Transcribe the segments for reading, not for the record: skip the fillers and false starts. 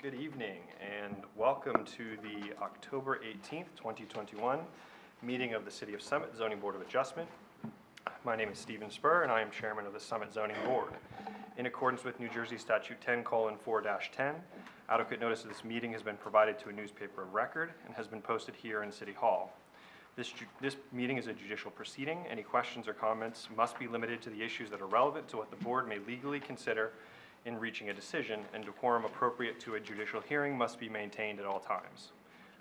Good evening and welcome to the October 18th, 2021 meeting of the City of Summit Zoning Board of Adjustment. My name is Stephen Spur and I am Chairman of the Summit Zoning Board. In accordance with New Jersey Statute 10:4-10, adequate notice of this meeting has been provided to a newspaper of record and has been posted here in City Hall. This meeting is a judicial proceeding. Any questions or comments must be limited to the issues that are relevant to what the board may legally consider in reaching a decision, and decorum appropriate to a judicial hearing must be maintained at all times.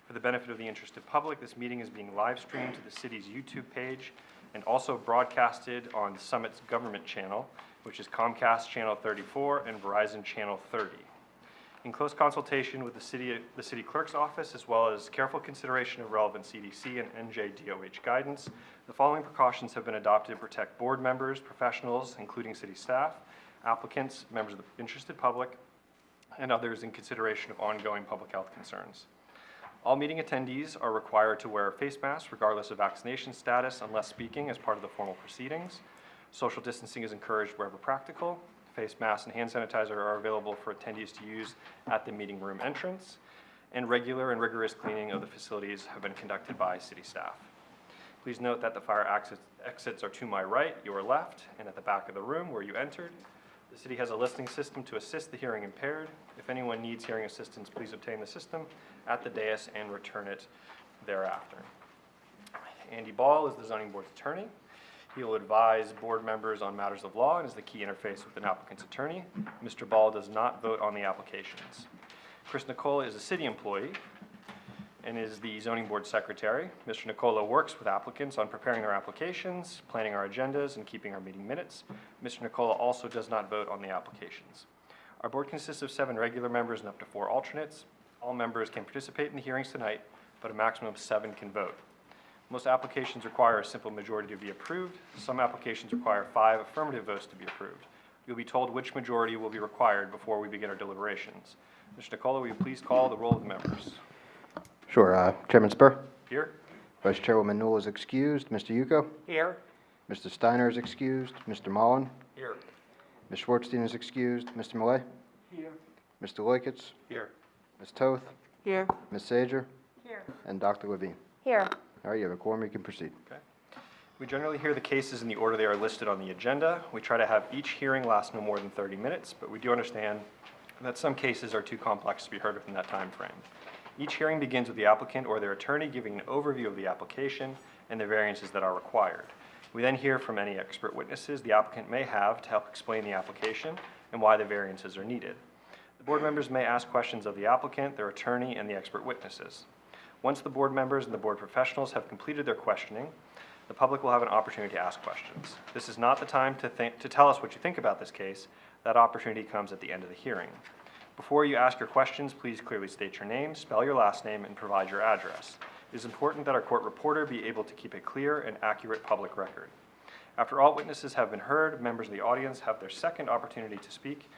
For the benefit of the interested public, this meeting is being live streamed to the city's YouTube page and also broadcasted on Summit's government channel, which is Comcast Channel 34 and Verizon Channel 30. In close consultation with the city clerk's office, as well as careful consideration of relevant CDC and NJDOH guidance, the following precautions have been adopted to protect board members, professionals, including city staff, applicants, members of the interested public, and others in consideration of ongoing public health concerns. All meeting attendees are required to wear face masks regardless of vaccination status unless speaking as part of the formal proceedings. Social distancing is encouraged wherever practical. Face masks and hand sanitizer are available for attendees to use at the meeting room entrance, and regular and rigorous cleaning of the facilities have been conducted by city staff. Please note that the fire exits are to my right, your left, and at the back of the room where you entered. The city has a listening system to assist the hearing impaired. If anyone needs hearing assistance, please obtain the system at the dais and return it thereafter. Andy Ball is the zoning board's attorney. He will advise board members on matters of law and is the key interface with an applicant's attorney. Mr. Ball does not vote on the applications. Chris Nicola is a city employee and is the zoning board secretary. Mr. Nicola works with applicants on preparing their applications, planning our agendas, and keeping our meeting minutes. Mr. Nicola also does not vote on the applications. Our board consists of 7 regular members and up to 4 alternates. All members can participate in the hearings tonight, but a maximum of 7 can vote. Most applications require a simple majority to be approved. Some applications require 5 affirmative votes to be approved. You'll be told which majority will be required before we begin our deliberations. Mr. Nicola, will you please call the roll of the members? Sure. Chairman Spur? Here. Vice Chairwoman Newell is excused. Mr. Yuko? Here. Mr. Steiner is excused. Mr. Mullen? Here. Ms. Schwartzstein is excused. Mr. Millay? Here. Mr. Leukitz? Here. Ms. Toth? Here. Ms. Sager? Here. And Dr. Levine. Here. All right, you have a quorum. You can proceed. Okay. We generally hear the cases in the order they are listed on the agenda. We try to have each hearing last no more than 30 minutes, but we do understand that some cases are too complex to be heard within that time frame. Each hearing begins with the applicant or their attorney giving an overview of the application and the variances that are required. We then hear from any expert witnesses the applicant may have to help explain the application and why the variances are needed. The board members may ask questions of the applicant, their attorney, and the expert witnesses. Once the board members and the board professionals have completed their questioning, the public will have an opportunity to ask questions. This is not the time to tell us what you think about this case. That opportunity comes at the end of the hearing. Before you ask your questions, please clearly state your name, spell your last name, and provide your address. It is important that our court reporter be able to keep a clear and accurate public record. After all witnesses have been heard, members of the audience have their second opportunity to speak,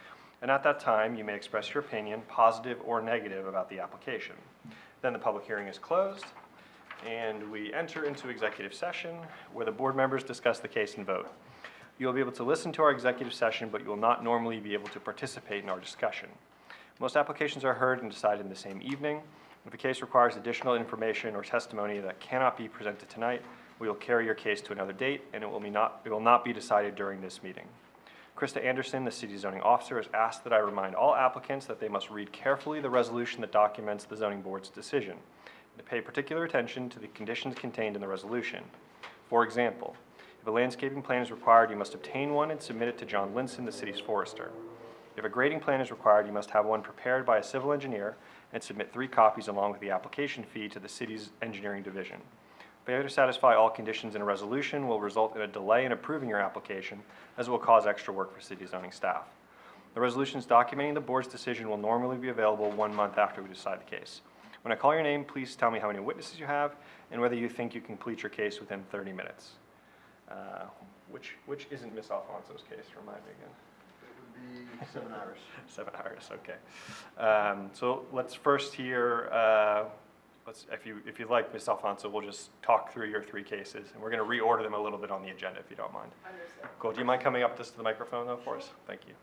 and at that time, you may express your opinion, positive or negative, about the application. Then the public hearing is closed, and we enter into executive session where the board members discuss the case and vote. You'll be able to listen to our executive session, but you will not normally be able to participate in our discussion. Most applications are heard and decided in the same evening. If a case requires additional information or testimony that cannot be presented tonight, we will carry your case to another date, and it will not be decided during this meeting. Krista Anderson, the city zoning officer, has asked that I remind all applicants that they must read carefully the resolution that documents the zoning board's decision, and to pay particular attention to the conditions contained in the resolution. For example, if a landscaping plan is required, you must obtain one and submit it to John Linson, the city's forester. If a grading plan is required, you must have one prepared by a civil engineer and submit 3 copies along with the application fee to the city's engineering division. Failure to satisfy all conditions in a resolution will result in a delay in approving your application, as it will cause extra work for city zoning staff. The resolutions documenting the board's decision will normally be available 1 month after we decide the case. When I call your name, please tell me how many witnesses you have and whether you think you can complete your case within 30 minutes. Which isn't Miss Alfonso's case, remind me again. 7 hours. 7 hours, okay. So let's first hear, if you'd like, Ms. Alfonso, we'll just talk through your 3 cases, and we're going to reorder them a little bit on the agenda, if you don't mind. Understood. Cool. Do you mind coming up just to the microphone, though, for us? Thank you.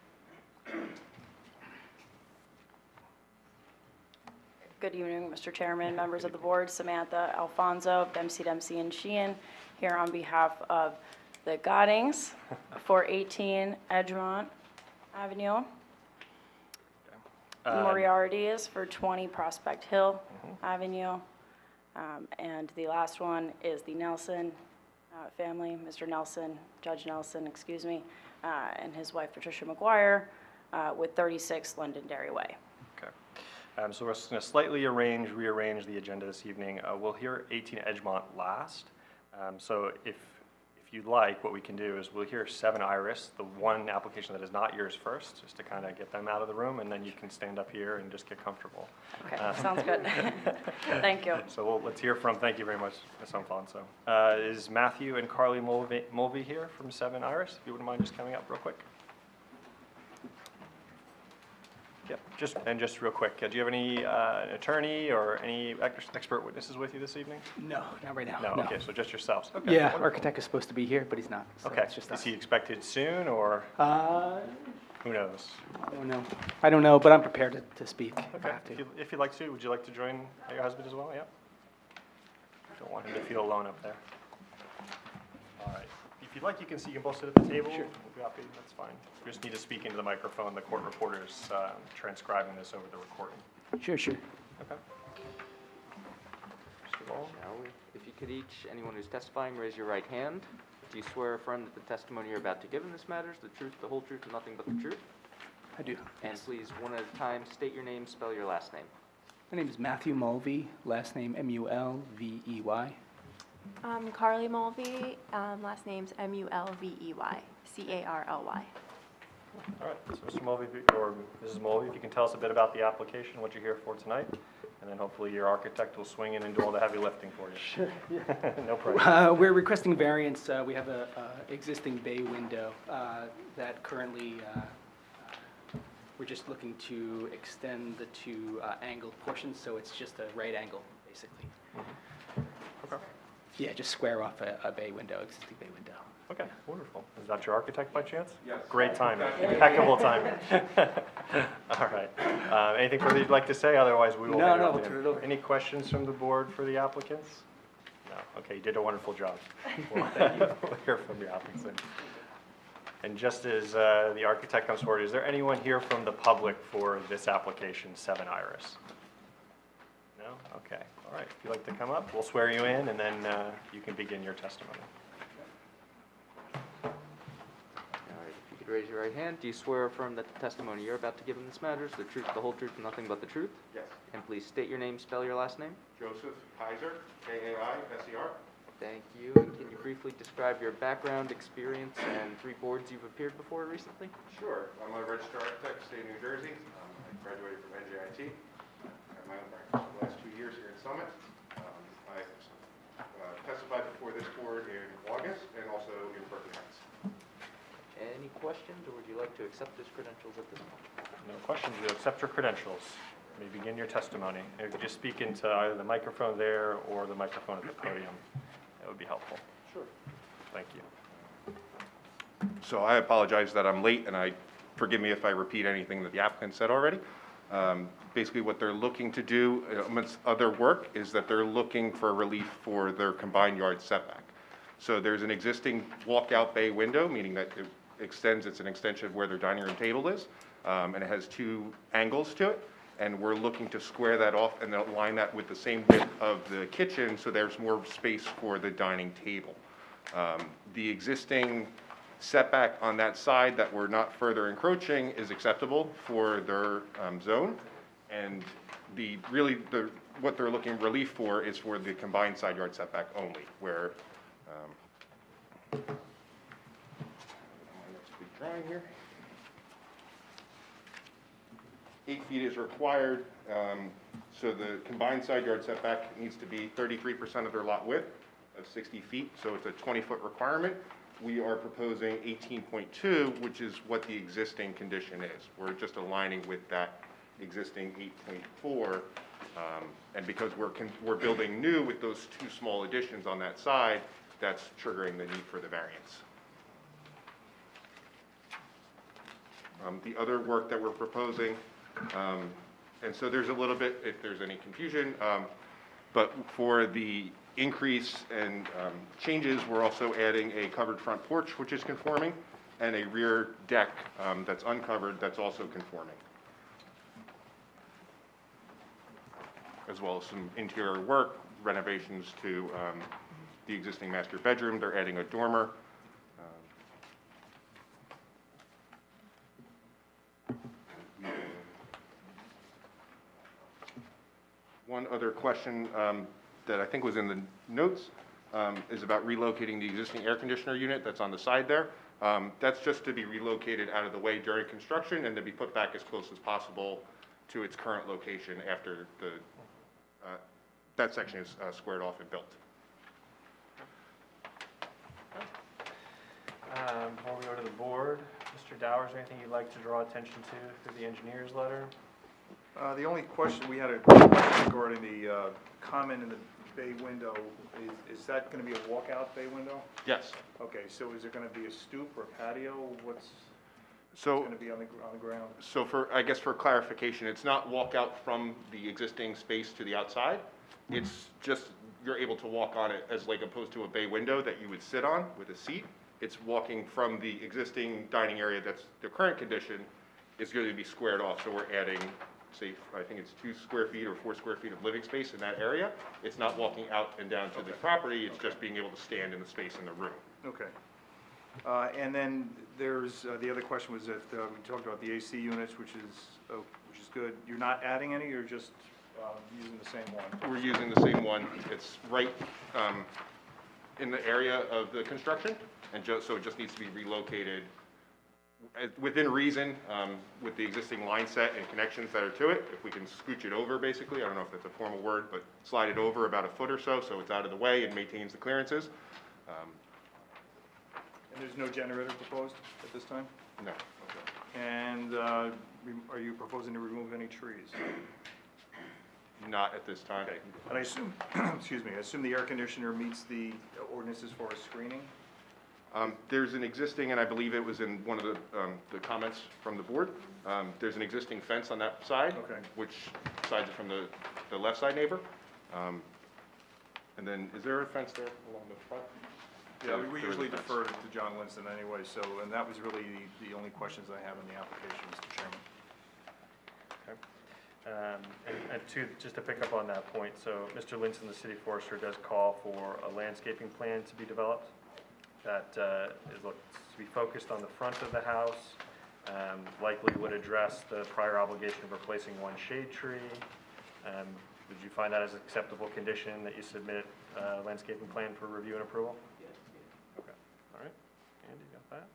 Good evening, Mr. Chairman, members of the board, Samantha Alfonso, Dempsey and Sheehan, here on behalf of the Goddings for 18 Edgemont Avenue. Moriarty is for 20 Prospect Hill Avenue. And the last one is the Nelson family, Mr. Nelson, Judge Nelson, excuse me, and his wife Patricia McGuire with 36 Londonderry Way. Okay. So we're just going to slightly rearrange the agenda this evening. We'll hear 18 Edgemont last. So if you'd like, what we can do is we'll hear 7 Iris, the one application that is not yours first, just to kind of get them out of the room, and then you can stand up here and just get comfortable. Okay, sounds good. Thank you. So let's hear from, thank you very much, Ms. Alfonso. Is Matthew and Carly Mulvey here from 7 Iris? If you wouldn't mind just coming up real quick. Yep, just real quick, do you have any attorney or any expert witnesses with you this evening? No, not right now. No, okay, so just yourselves. Okay, Yeah, wonderful. architect is supposed to be here, but he's not. So Okay, it's just is us. he expected soon, or I who knows? don't know. I don't know, but I'm prepared to speak if I Okay, have to. if you'd like to, would you like to join your husband as well? Yep. Don't want him to feel alone up there. All right. If you'd like, you can both sit at the table. Sure. We'll be happy, that's fine. You just need to speak into the microphone. The court reporter's transcribing this over the recording. Sure. Okay. Mr. Ball? Shall we? If you could each, anyone who's testifying, raise your right hand. Do you swear or affirm that the testimony you're about to give in this matter is the truth, the whole truth, and nothing but the truth? I do. And please, one at a time, state your name, spell your last name. My name is Matthew Mulvey, last name Mulvey. Carly Mulvey, last name's Mulvey, Carly. All right, so Mr. Mulvey, or Mrs. Mulvey, if you can tell us a bit about the application, what you're here for tonight, and then hopefully your architect will swing in and do all the heavy lifting for you. Sure, yeah. No pressure. We're requesting variance. We have a existing bay window that currently, we're just looking to extend the 2 angled portions, so it's just a right angle, basically. Okay. Yeah, just square off a bay window, existing bay window. Okay, wonderful. Is that your architect by chance? Yes. Great timing, impeccable timing. All right. Anything further you'd like to say? Otherwise, we will. No, head no, off we'll the- turn it over. Any questions from the board for the applicants? No. Okay, you did a wonderful job. We'll hear from the applicant. And just as the architect comes forward, is there anyone here from the public for this application, 7 Iris? No? Okay. All right. If you'd like to come up, we'll swear you in, and then you can begin your testimony. All right, if you could raise your right hand. Do you swear or affirm that the testimony you're about to give in this matter is the truth, the whole truth, and nothing but the truth? Yes. And please state your name, spell your last name. Joseph Kaiser, K-A-I-S-E-R. Thank you. And can you briefly describe your background, experience, and 3 boards you've appeared before recently? Sure. I'm a registered architect, state of New Jersey. I graduated from NJIT. I have my own practice for the last 2 years here in Summit. I testified before this board in August and also in Berkeley Heights. Any questions, or would you like to accept his credentials at this point? No questions, you'll accept your credentials. You may begin your testimony. If you could just speak into either the microphone there or the microphone at the podium, that would be helpful. Sure. Thank you. So I apologize that I'm late, and forgive me if I repeat anything that the applicant said already. Basically, what they're looking to do, amongst other work, is that they're looking for relief for their combined yard setback. So there's an existing walkout bay window, meaning that it extends, it's an extension of where their dining room table is, and it has 2 angles to it. And we're looking to square that off and then align that with the same width of the kitchen, so there's more space for the dining table. The existing setback on that side that we're not further encroaching is acceptable for their zone. And what they're looking relief for is for the combined side yard setback only, where, my next big drawing here. 8 feet is required, so the combined side yard setback needs to be 33% of their lot width of 60 feet, so it's a 20-foot requirement. We are proposing 18.2, which is what the existing condition is. We're just aligning with that existing 8.4, and because we're building new with those 2 small additions on that side, that's triggering the need for the variance. The other work that we're proposing, And so there's a little bit, if there's any confusion, but for the increase and changes, we're also adding a covered front porch, which is conforming, and a rear deck that's uncovered, that's also conforming. As well as some interior work, renovations to the existing master bedroom. They're adding a dormer. One other question that I think was in the notes is about relocating the existing air conditioner unit that's on the side there. That's just to be relocated out of the way during construction and to be put back as close as possible to its current location after that section is squared off and built. Before we go to the board, Mr. Dower, is there anything you'd like to draw attention to through the engineer's letter? The only question, we had a question regarding the comment in the bay window. Is that going to be a walkout bay window? Yes. Okay, so is there going to be a stoop or patio? What's So, going to be on the ground? so I guess for clarification, it's not walk out from the existing space to the outside. It's just, you're able to walk on it as like opposed to a bay window that you would sit on with a seat. It's walking from the existing dining area that's the current condition is going to be squared off. So we're adding, say, I think it's 2 square feet or 4 square feet of living space in that area. It's not walking out and down to the property. It's just being able to stand in the space in the room. Okay. And then there's, the other question was that we talked about the AC units, which is good. You're not adding any, you're just using the same one? We're using the same one. It's right in the area of the construction, and so it just needs to be relocated within reason with the existing line set and connections that are to it. If we can scooch it over, basically, I don't know if that's a formal word, but slide it over about a foot or so it's out of the way and maintains the clearances. And there's no generator proposed at this time? No. And are you proposing to remove any trees? Not at this time. Okay. And I assume, excuse me, I assume the air conditioner meets the ordinances for a screening? There's an existing, and I believe it was in one of the comments from the board, there's an existing fence on that side, Okay. which sides it from the left side neighbor. And then, is there a fence there along the front? Yeah, we There is a usually fence. defer to John Winston anyway, so, and that was really the only questions I have in the application, Mr. Chairman. Just to pick up on that point, so Mr. Linton, the city forester, does call for a landscaping plan to be developed that is looked to be focused on the front of the house, likely would address the prior obligation of replacing 1 shade tree. Would you find that as an acceptable condition that you submit a landscaping plan for review and approval? Yes. Okay, all right. Andy, you got that?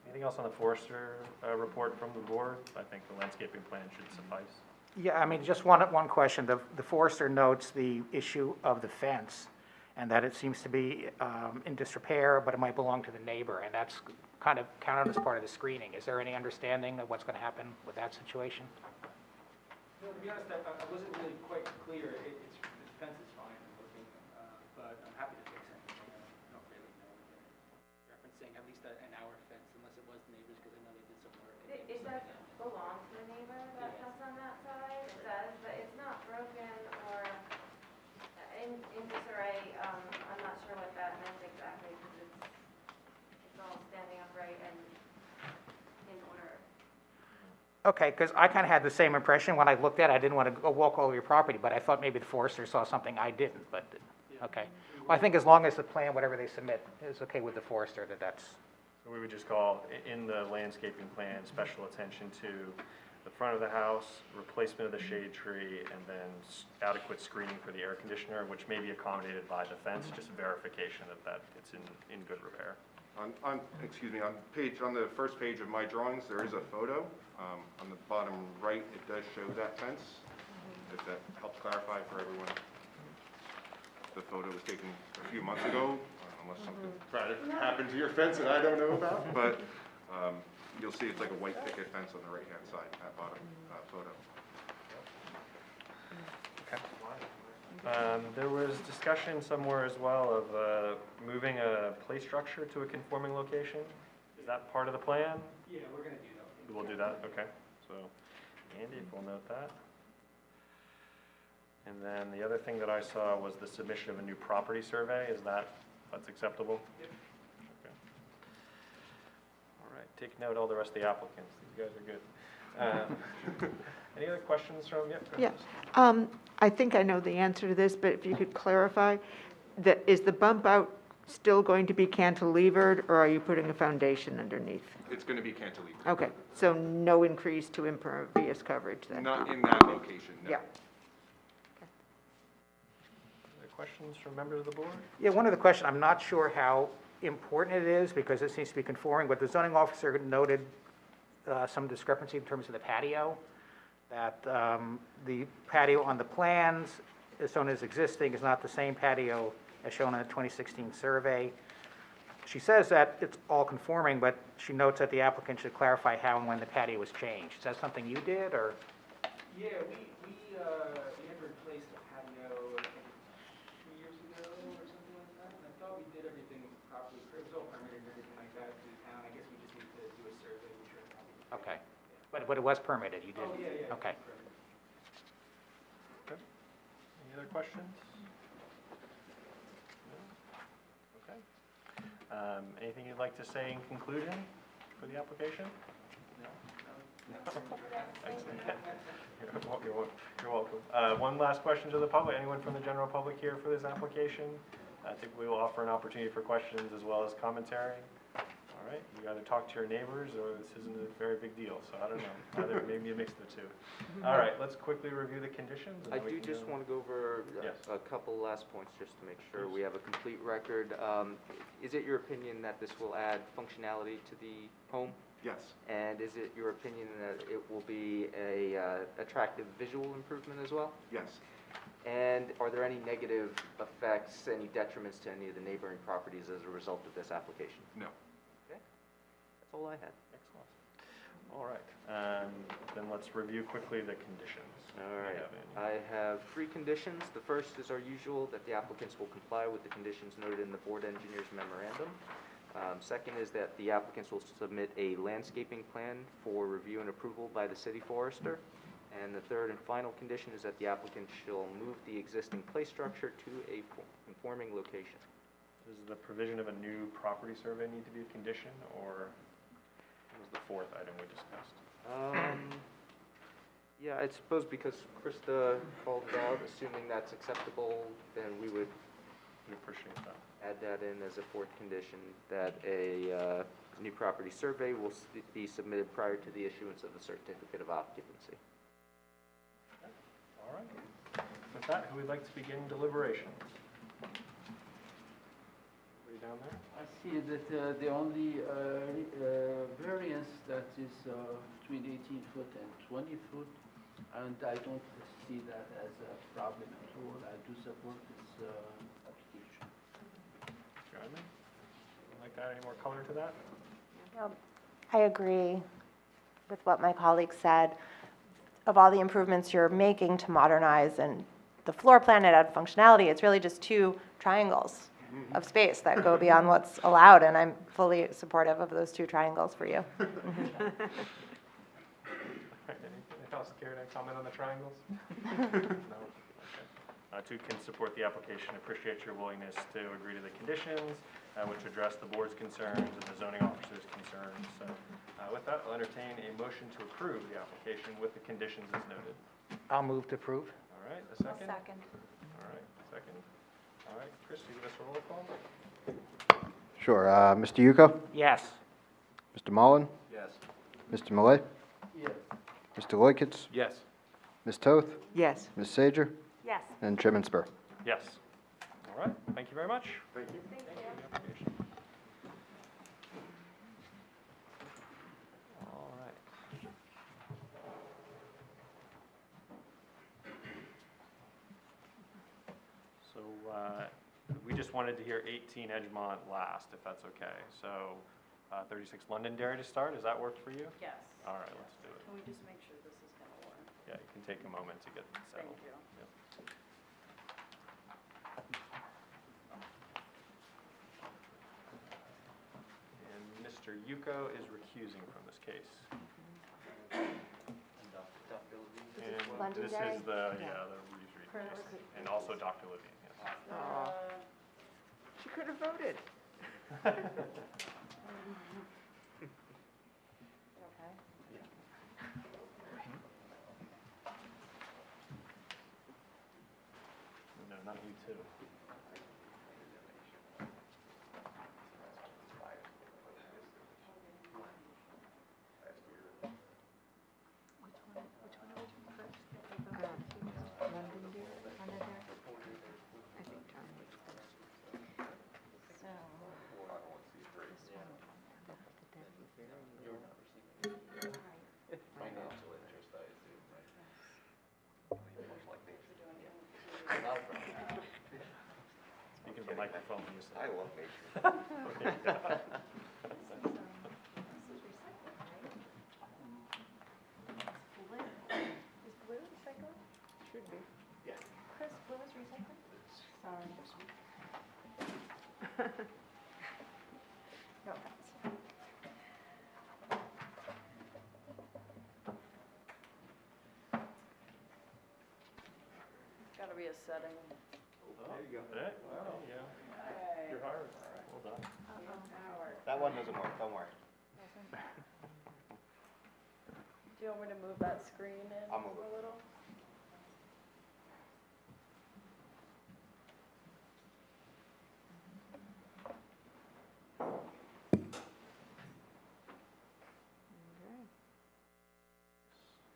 Anything else on the forester report from the board? I think the landscaping plan should suffice. Yeah, I mean, just one question. The forester notes the issue of the fence, and that it seems to be in disrepair, but it might belong to the neighbor, and that's kind of counted as part of the screening. Is there any understanding of what's going to happen with that situation? No, to be honest, I wasn't really quite clear. The fence is fine, looking, but I'm happy to fix anything. I don't really know. Referencing at least an hour fence, unless it was the neighbors, because I know they did some work. It does belong to the neighbor, that fence on that side, it does, but it's not broken or in disarray. I'm not sure what that meant exactly, because it's all standing upright and in order. Okay, because I kind of had the same impression when I looked at it. I didn't want to go walk all over your property, but I thought maybe the forester saw something I didn't, but, okay. Well, I think as long as the plan, whatever they submit, is okay with the forester, that's... So we would just call, in the landscaping plan, special attention to the front of the house, replacement of the shade tree, and then adequate screening for the air conditioner, which may be accommodated by the fence, just verification that it's in good repair. Excuse me, on the first page of my drawings, there is a photo. On the bottom right, it does show that fence, if that helps clarify for everyone. The photo was taken a few months ago, unless something tragic happened to your fence that I don't know about, but you'll see it's like a white picket fence on the right-hand side, that bottom photo. Okay. There was discussion somewhere as well of moving a play structure to a conforming location. Is that part of the plan? Yeah, we're going to do that. We'll do that, okay. So, Andy, if we'll note that. And then the other thing that I saw was the submission of a new property survey. That's acceptable? Yep. Okay. All right, take note, all the rest of the applicants. These guys are good. Any other questions from, go Yeah, ahead. I think I know the answer to this, but if you could clarify, is the bump out still going to be cantilevered, or are you putting a foundation underneath? It's going to be cantilevered. Okay, so no increase to impervious coverage then? Not in that location, no. Yeah. Other questions from members of the board? Yeah, one other question, I'm not sure how important it is, because it seems to be conforming, but the zoning officer noted some discrepancy in terms of the patio, that the patio on the plans, as shown as existing, is not the same patio as shown in the 2016 survey. She says that it's all conforming, but she notes that the applicant should clarify how and when the patio was changed. Is that something you did, or? Yeah, we had replaced the patio, I think, 2 years ago or something like that. And I thought we did everything properly. It was all permitted and everything like that through the town. I guess we just need to do a survey, which are probably. Okay, but it was permitted, you did? Oh, yeah. Okay. Okay. Any other questions? No? Okay. Anything you'd like to say in conclusion for the application? No? Excellent. You're welcome. One last question to the public. Anyone from the general public here for this application? I think we will offer an opportunity for questions as well as commentary. All right, you either talk to your neighbors or this isn't a very big deal, so I don't know. Either, maybe a mix of the two. All right, let's quickly review the conditions. I do just want to go over Yes. a couple last points just to make sure we have a complete record. Is it your opinion that this will add functionality to the home? Yes. And is it your opinion that it will be a attractive visual improvement as well? Yes. And are there any negative effects, any detriments to any of the neighboring properties as a result of this application? No. Okay, that's all I had. Excellent. All right, then let's review quickly the conditions. All Do you right, have any? I have 3 conditions. The first is our usual, that the applicants will comply with the conditions noted in the board engineer's memorandum. Second is that the applicants will submit a landscaping plan for review and approval by the city forester. And the third and final condition is that the applicant shall move the existing play structure to a conforming location. Does the provision of a new property survey need to be a condition, or what was the fourth item we discussed? Yeah, I suppose because Krista called it out, assuming that's acceptable, then we would We appreciate that. add that in as a fourth condition, that a new property survey will be submitted prior to the issuance of the certificate of occupancy. All right. With that, who would like to begin deliberation? Way down there? I see that the only variance that is between 18 foot and 20 foot, and I don't see that as a problem at all. I do support this application. Jeremy? Would you like to add any more color to that? I agree with what my colleague said. Of all the improvements you're making to modernize and the floor plan and add functionality, it's really just 2 triangles of space that go beyond what's allowed, and I'm fully supportive of those 2 triangles for you. Anything else? Karen, any comment on the triangles? No? Okay. Too can support the application. Appreciate your willingness to agree to the conditions, which address the board's concerns and the zoning officer's concerns. So with that, I'll entertain a motion to approve the application with the conditions as noted. I'll move to approve. All right, a second? Second. All right, second. All right, Chris, you give us a roll call? Sure. Mr. Yuko? Yes. Mr. Mullen? Yes. Mr. Malay? Yes. Mr. Loikitz? Yes. Ms. Toth? Yes. Ms. Sager? Yes. And Chairman Spur. Yes. All right, thank you very much. Thank you. Thank you for the application. All right. So we just wanted to hear 18 Edgemont last, if that's okay. So 36 Londonderry to start, does that work for you? Yes. All right, let's do it. Can we just make sure this is going to work? Yeah, you can take a moment to get settled. Thank you. Yep. And Mr. Yuko is recusing from this case. And this Londonderry? is the, yeah, the Reeves Reed And also Dr. Levine, yes. Aw. She could have voted. No, not you too. I think Tom was close. Speaking of the microphone, you said. I love nature. Is blue recycled? Should be. Chris, blue is recycled? Sorry. No offense. Gotta be a setting. There you go. Wow, yeah. You're hired. Well done. That one doesn't work, don't worry. Do you want me to move that screen in I'll move a it. little?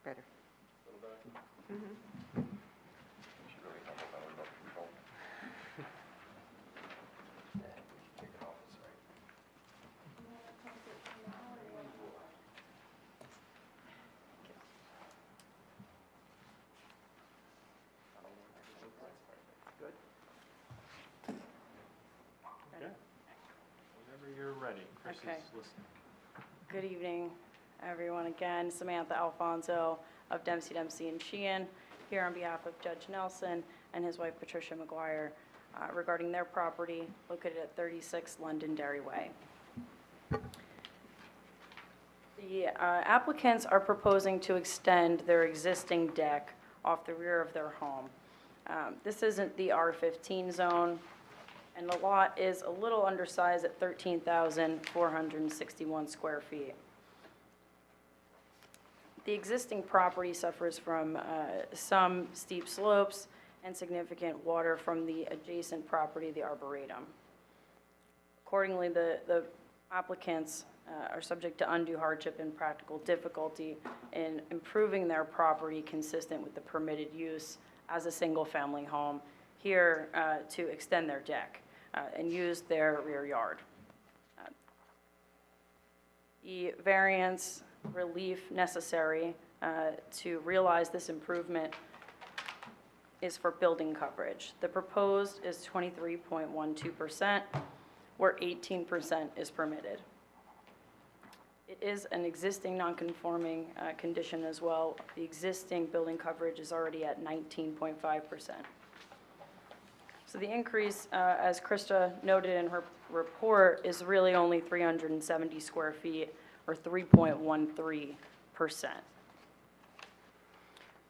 Better. Okay. Whenever you're ready, Chris is Okay. listening. Good evening, everyone. Again, Samantha Alfonso of Dempsey, Dempsey and Sheehan, here on behalf of Judge Nelson and his wife Patricia McGuire regarding their property located at 36 Londonderry Way. The applicants are proposing to extend their existing deck off the rear of their home. This isn't the R15 zone, and the lot is a little undersized at 13,461 square feet. The existing property suffers from some steep slopes and significant water from the adjacent property, the Arboretum. Accordingly, the applicants are subject to undue hardship and practical difficulty in improving their property consistent with the permitted use as a single-family home here to extend their deck and use their rear yard. The variance relief necessary to realize this improvement is for building coverage. The proposed is 23.12%, where 18% is permitted. It is an existing non-conforming condition as well. The existing building coverage is already at 19.5%. So the increase, as Krista noted in her report, is really only 370 square feet, or 3.13%.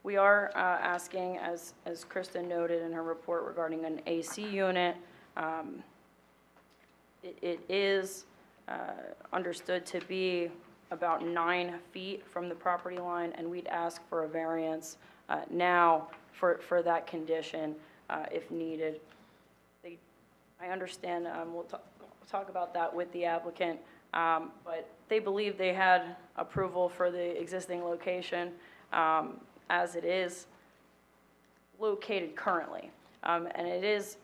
We are asking, as Krista noted in her report regarding an AC unit, it is understood to be about 9 feet from the property line, and we'd ask for a variance now for that condition if needed. I understand, we'll talk about that with the applicant, but they believe they had approval for the existing location as it is located currently. And it is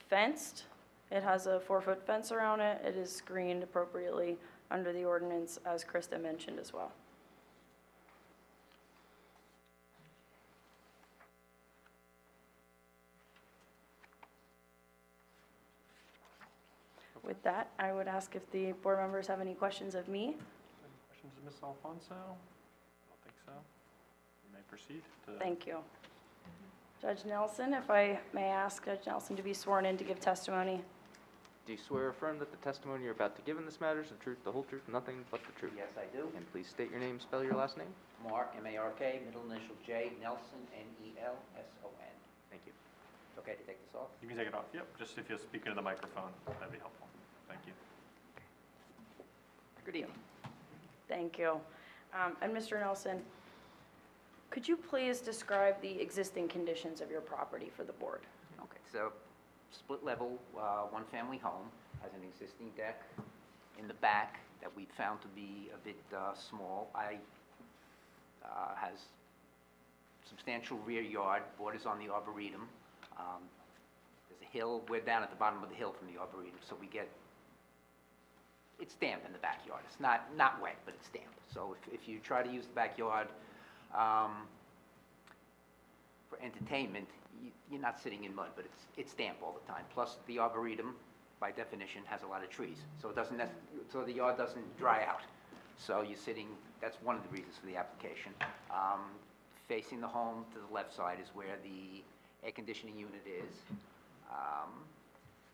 fenced. It has a 4-foot fence around it. It is screened appropriately under the ordinance, as Krista mentioned as well. With that, I would ask if the board members have any questions of me. Any questions of Ms. Alfonso? I don't think so. You may proceed to. Thank you. Judge Nelson, if I may ask Judge Nelson to be sworn in to give testimony. Do you swear or affirm that the testimony you're about to give in this matter is the truth, the whole truth, nothing but the truth? Yes, I do. And please state your name, spell your last name. Mark, M-A-R-K, middle initial J, Nelson, N-E-L-S-O-N. Thank you. Okay to take this off? You can take it off, yep, just if you'll speak into the microphone, that'd be helpful. Thank you. Good evening. Thank you. And Mr. Nelson, could you please describe the existing conditions of your property for the board? Okay, so split level, one-family home, has an existing deck in the back that we found to be a bit small. Has substantial rear yard, borders on the Arboretum. There's a hill, we're down at the bottom of the hill from the Arboretum, so we get, it's damp in the backyard. It's not wet, but it's damp. So if you try to use the backyard for entertainment, you're not sitting in mud, but it's damp all the time. Plus, the Arboretum, by definition, has a lot of trees, so it doesn't so the yard doesn't dry out. So you're sitting, that's one of the reasons for the application. Facing the home to the left side is where the air conditioning unit is.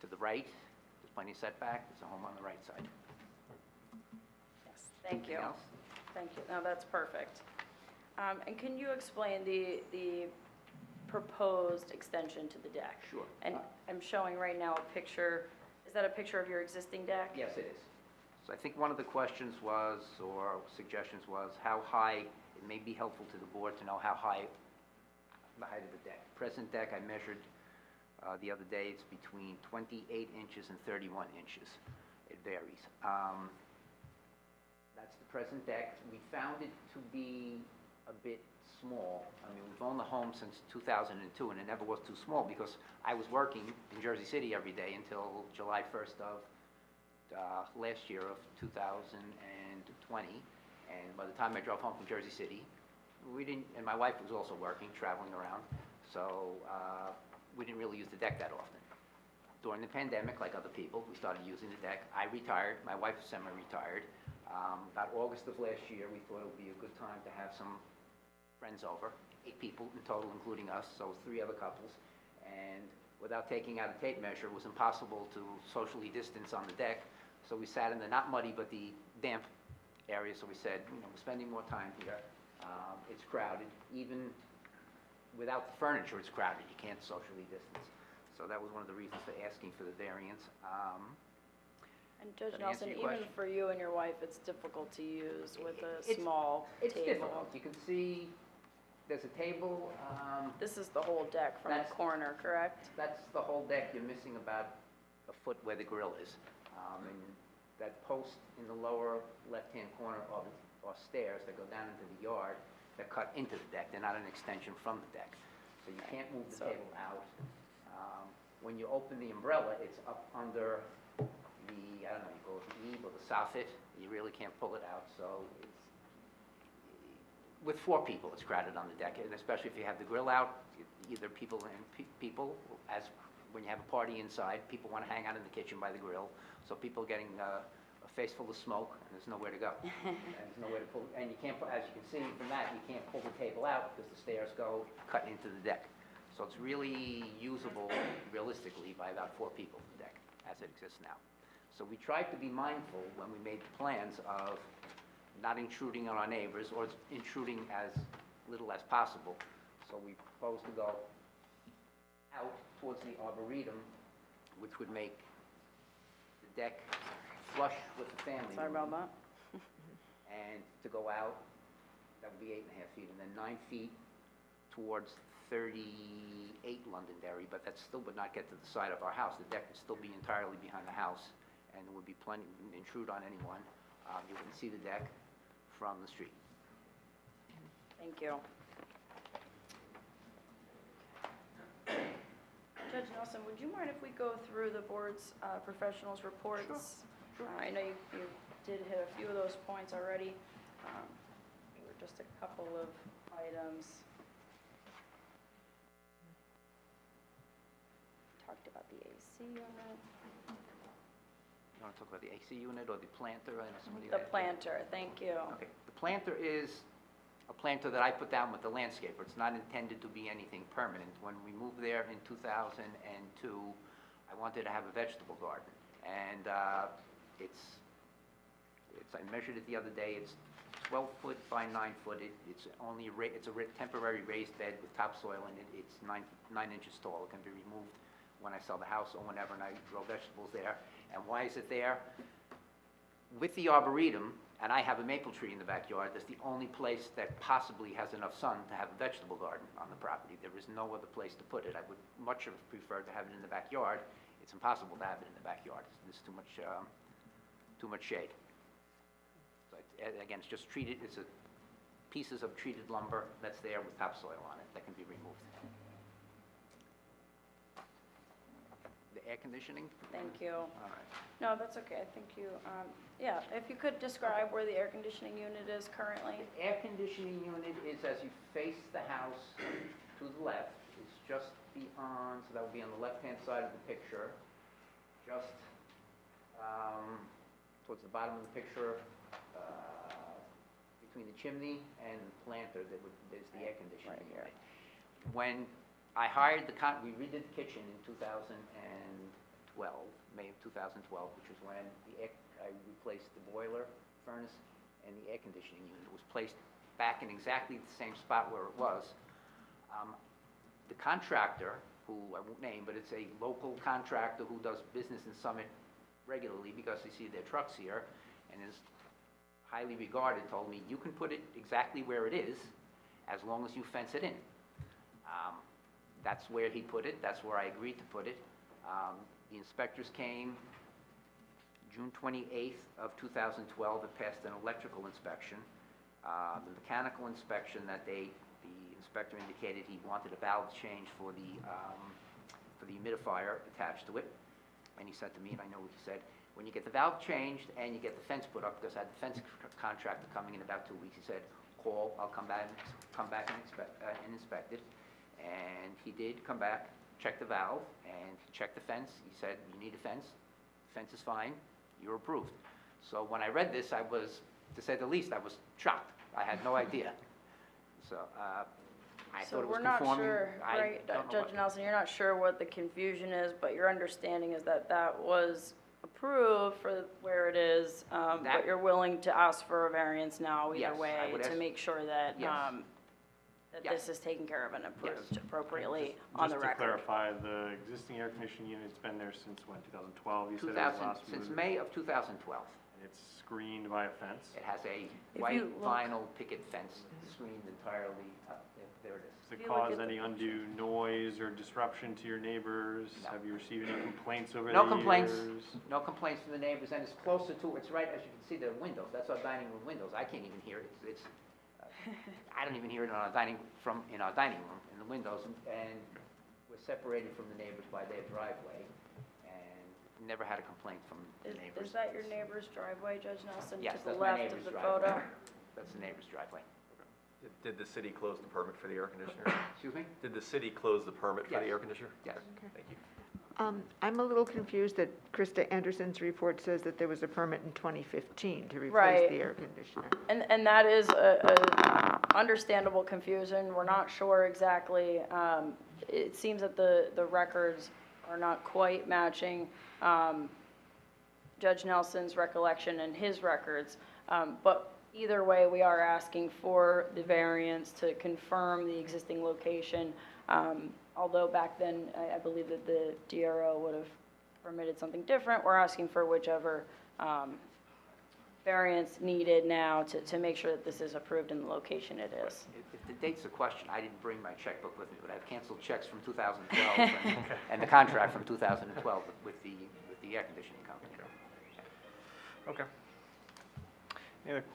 To the right, there's plenty of setback, there's a home on the right side. Yes, thank you. Anything else? Thank you. No, that's perfect. And can you explain the proposed extension to the deck? Sure. And I'm showing right now a picture. Is that a picture of your existing deck? Yes, it is. So I think one of the questions was, or suggestions was, how high, it may be helpful to the board to know how high, the height of the deck. Present deck, I measured the other day, it's between 28 inches and 31 inches. It varies. That's the present deck. We found it to be a bit small. I mean, we've owned the home since 2002, and it never was too small because I was working in Jersey City every day until July 1st of last year of 2020. And by the time I drove home from Jersey City, and my wife was also working, traveling around, so we didn't really use the deck that often. During the pandemic, like other people, we started using the deck. I retired, my wife is semi-retired. About August of last year, we thought it would be a good time to have some friends over, 8 people in total, including us, so 3 other couples. And without taking out a tape measure, it was impossible to socially distance on the deck. So we sat in the not muddy, but the damp area. So we said, we're spending more time here. It's crowded. Even without the furniture, it's crowded. You can't socially distance. So that was one of the reasons for asking for the variance. And Judge Does that answer Nelson, your even question? for you and your wife, it's difficult to use with a It's- small It's table. difficult. You can see there's a table. This is the whole deck from the That's- corner, correct? That's the whole deck. You're missing about a foot where the grill is. And that post in the lower left-hand corner are stairs that go down into the yard that cut into the deck. They're not an extension from the deck. So you can't move the So- table out. When you open the umbrella, it's up under the, I don't know, you call it the eave or the soffit. You really can't pull it out. So it's, with 4 people, it's crowded on the deck, and especially if you have the grill out, either people and people, as when you have a party inside, people want to hang out in the kitchen by the grill, so people getting a face full of smoke, and there's nowhere to go. And there's nowhere to pull, and you can't, as you can see from that, you can't pull the table out because the stairs go cut into the deck. So it's really usable realistically by about 4 people, the deck, as it exists now. So we tried to be mindful when we made the plans of not intruding on our neighbors or intruding as little as possible. So we proposed to go out towards the Arboretum, which would make the deck flush with the family Sorry room. about that. And to go out, that would be 8.5 feet, and then 9 feet towards 38 Londonderry, but that still would not get to the side of our house. The deck would still be entirely behind the house, and there would be plenty, intrude on anyone. You wouldn't see the deck from the street. Thank you. Judge Nelson, would you mind if we go through the board's professionals' reports? Sure. I know you did hit a few of those points already. There were just a couple of items. Talked about the AC unit. You want to talk about the AC unit or the planter? I know somebody The had- planter, thank you. Okay, the planter is a planter that I put down with the landscaper. It's not intended to be anything permanent. When we moved there in 2002, I wanted to have a vegetable garden. And I measured it the other day, it's 12-foot by 9-foot. It's only it's a temporary raised bed with topsoil in it. It's 9 inches tall. It can be removed when I sell the house or whenever, and I grow vegetables there. And why is it there? With the arboretum, and I have a maple tree in the backyard, that's the only place that possibly has enough sun to have a vegetable garden on the property. There is no other place to put it. I would much have preferred to have it in the backyard. It's impossible to have it in the backyard. There's too much shade. So again, it's just treated, it's pieces of treated lumber that's there with topsoil on it that can be removed. The air conditioning? Thank you. All right. No, that's okay, thank you. Yeah, if you could describe where the air conditioning unit is currently? The air conditioning unit is as you face the house to the left. It's just beyond, so that would be on the left-hand side of the picture, just towards the bottom of the picture, between the chimney and the planter, there's the air conditioning unit. When I hired we redid the kitchen in 2012, May of 2012, which was when I replaced the boiler, furnace, and the air conditioning unit. It was placed back in exactly the same spot where it was. The contractor, who I won't name, but it's a local contractor who does business in Summit regularly because they see their trucks here, and is highly regarded, told me, you can put it exactly where it is as long as you fence it in. That's where he put it. That's where I agreed to put it. The inspectors came June 28th of 2012. It passed an electrical inspection. The mechanical inspection that the inspector indicated he wanted a valve change for the humidifier attached to it. And he said to me, and I know what he said, when you get the valve changed and you get the fence put up, because I had the fence contractor coming in about 2 weeks, he said, call, I'll come back and inspect it. And he did come back, check the valve, and he checked the fence. He said, you need a fence. The fence is fine. You're approved. So when I read this, I was, to say the least, I was shocked. I had no idea. So I thought it was conforming. So we're not sure, right, Judge Nelson, you're not sure what the confusion is, but your understanding is that that was approved for where it is, but you're willing to ask for a variance now either way to make sure that that this is taken care of and approved appropriately on the record. Just to clarify, the existing air conditioning unit's been there since when, 2012? You said it was last Since moved? May of 2012. And it's screened by a fence? It has a white vinyl picket fence screened entirely. There it is. Does it cause any undue noise or disruption to your neighbors? No. Have you received any complaints over the No years? complaints. No complaints from the neighbors, and it's closer to, it's right, as you can see, the windows. That's our dining room windows. I can't even hear it. It's I don't even hear it in our dining room, in the windows, and we're separated from the neighbors by their driveway, and never had a complaint from the neighbors. Is that your neighbor's driveway, Judge Nelson? Yes, to the that's my left neighbor's of the driveway. photo? That's the neighbor's driveway. Did the city close the permit for the air conditioner? Excuse me? Did the city close the permit for the Yes. air conditioner? Yes. Thank you. I'm a little confused that Krista Anderson's report says that there was a permit in 2015 to replace Right. the air conditioner. And that is a understandable confusion. We're not sure exactly. It seems that the records are not quite matching Judge Nelson's recollection and his records. But either way, we are asking for the variance to confirm the existing location. Although back then, I believe that the DRO would have permitted something different. We're asking for whichever variance needed now to make sure that this is approved in the location it is. If the date's a question, I didn't bring my checkbook with me, but I've canceled checks from 2012 and the contract from 2012 with the air conditioning company. Okay.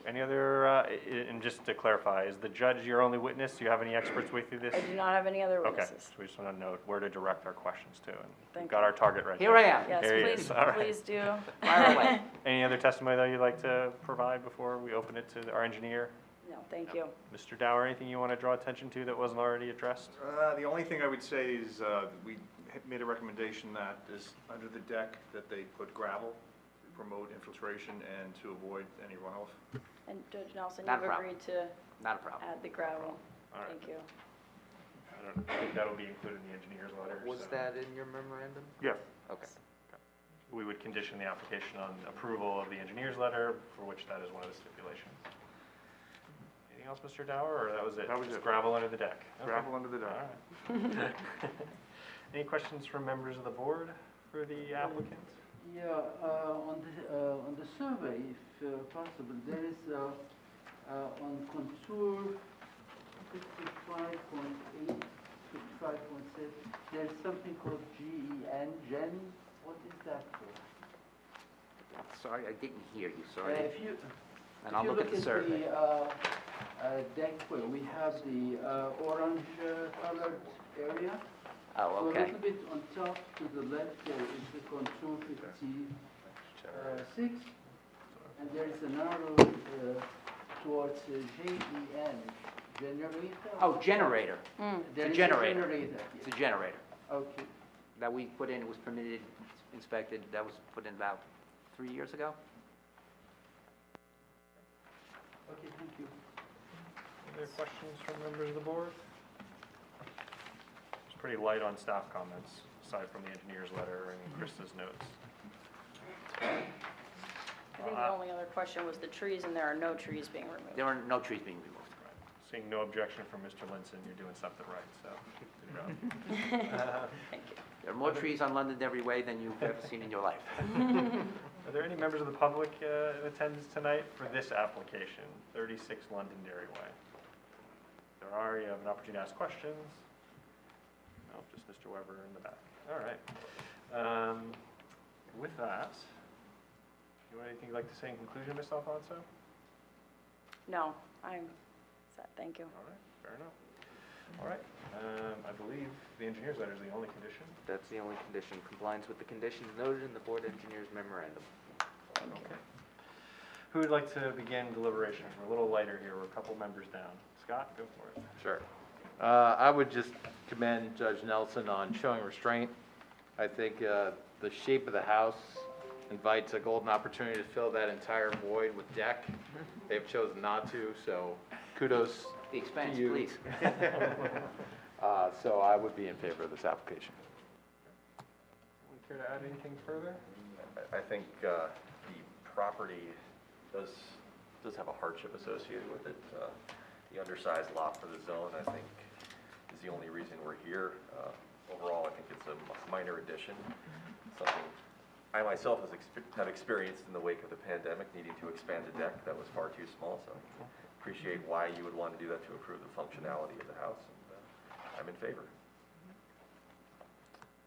Any other, and just to clarify, is the judge your only witness? Do you have any experts with you this? I do not have any other Okay, witnesses. so we just want to note where to direct our questions to, and Thank we've got our target right Here there. I am. Yes, There he please, is. All right. please do. Fire away. Any other testimony that you'd like to provide before we open it to our engineer? No, thank you. Mr. Dower, anything you want to draw attention to that wasn't already addressed? The only thing I would say is we made a recommendation that is under the deck that they put gravel to promote infiltration and to avoid any runoff. And Judge Nelson, Not a you've problem. agreed to Not a problem. add the gravel. All right. Thank you. I think that'll be included in the engineer's letter. Was so- that in your memorandum? Yes. Okay. We would condition the application on approval of the engineer's letter, for which that is one of the stipulations. Anything else, Mr. Dower, or that was it? That was Just it. gravel under the deck? Okay. Gravel under the deck. All right. Any questions from members of the board for the applicant? Yeah, on the survey, if possible, there is on contour 55.8, 55.7, there's something called GEN. What is that for? Sorry, I didn't hear you, sorry. If you And I'll look at the survey. deck where we have the orange colored area. Oh, So okay. a little bit on top to the left there is the contour 56, and there is an arrow towards GEN, generator. Oh, generator. There It's a is generator. generator, It's yes. a generator Okay. that we put in, it was permitted, inspected, that was put in about 3 years ago. Okay, thank you. Other questions from members of the board? It's pretty light on staff comments, aside from the engineer's letter and Krista's notes. I think the only other question was the trees, and there are no trees being removed. There are no trees being removed. Seeing no objection from Mr. Linson, you're doing something right, so good job. Thank you. There are more trees on Londonderry Way than you've ever seen in your life. Are there any members of the public in attendance tonight for this application, 36 Londonderry Way? If there are, you have an opportunity to ask questions. No, just Mr. Weber in the back. All right. With that, you have anything you'd like to say in conclusion, Ms. Alfonso? No, I'm set, thank you. All right, fair enough. All right, I believe the engineer's letter is the only condition. That's the only condition, compliance with the conditions noted in the board engineer's memorandum. Okay. Who would like to begin deliberation? We're a little lighter here, we're a couple members down. Scott, go for it. Sure. I would just commend Judge Nelson on showing restraint. I think the shape of the house invites a golden opportunity to fill that entire void with deck. They've chosen not to, so kudos The expense, to you. please. So I would be in favor of this application. Would care to add anything further? I think the property does have a hardship associated with it. The undersized lot for the zone, I think, is the only reason we're here. Overall, I think it's a minor addition, something I myself have experienced in the wake of the pandemic, needing to expand a deck that was far too small, so appreciate why you would want to do that to improve the functionality of the house, and I'm in favor.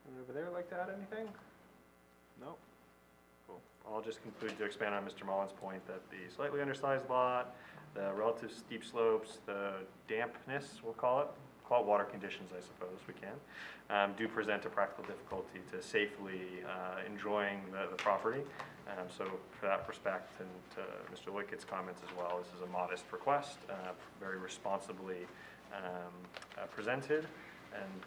Anyone over there like to add anything? No? Cool. I'll just conclude to expand on Mr. Mullen's point that the slightly undersized lot, the relative steep slopes, the dampness, we'll call it water conditions, I suppose we can, do present a practical difficulty to safely enjoying the property. So for that respect, and to Mr. Loikett's comments as well, this is a modest request, very responsibly presented, and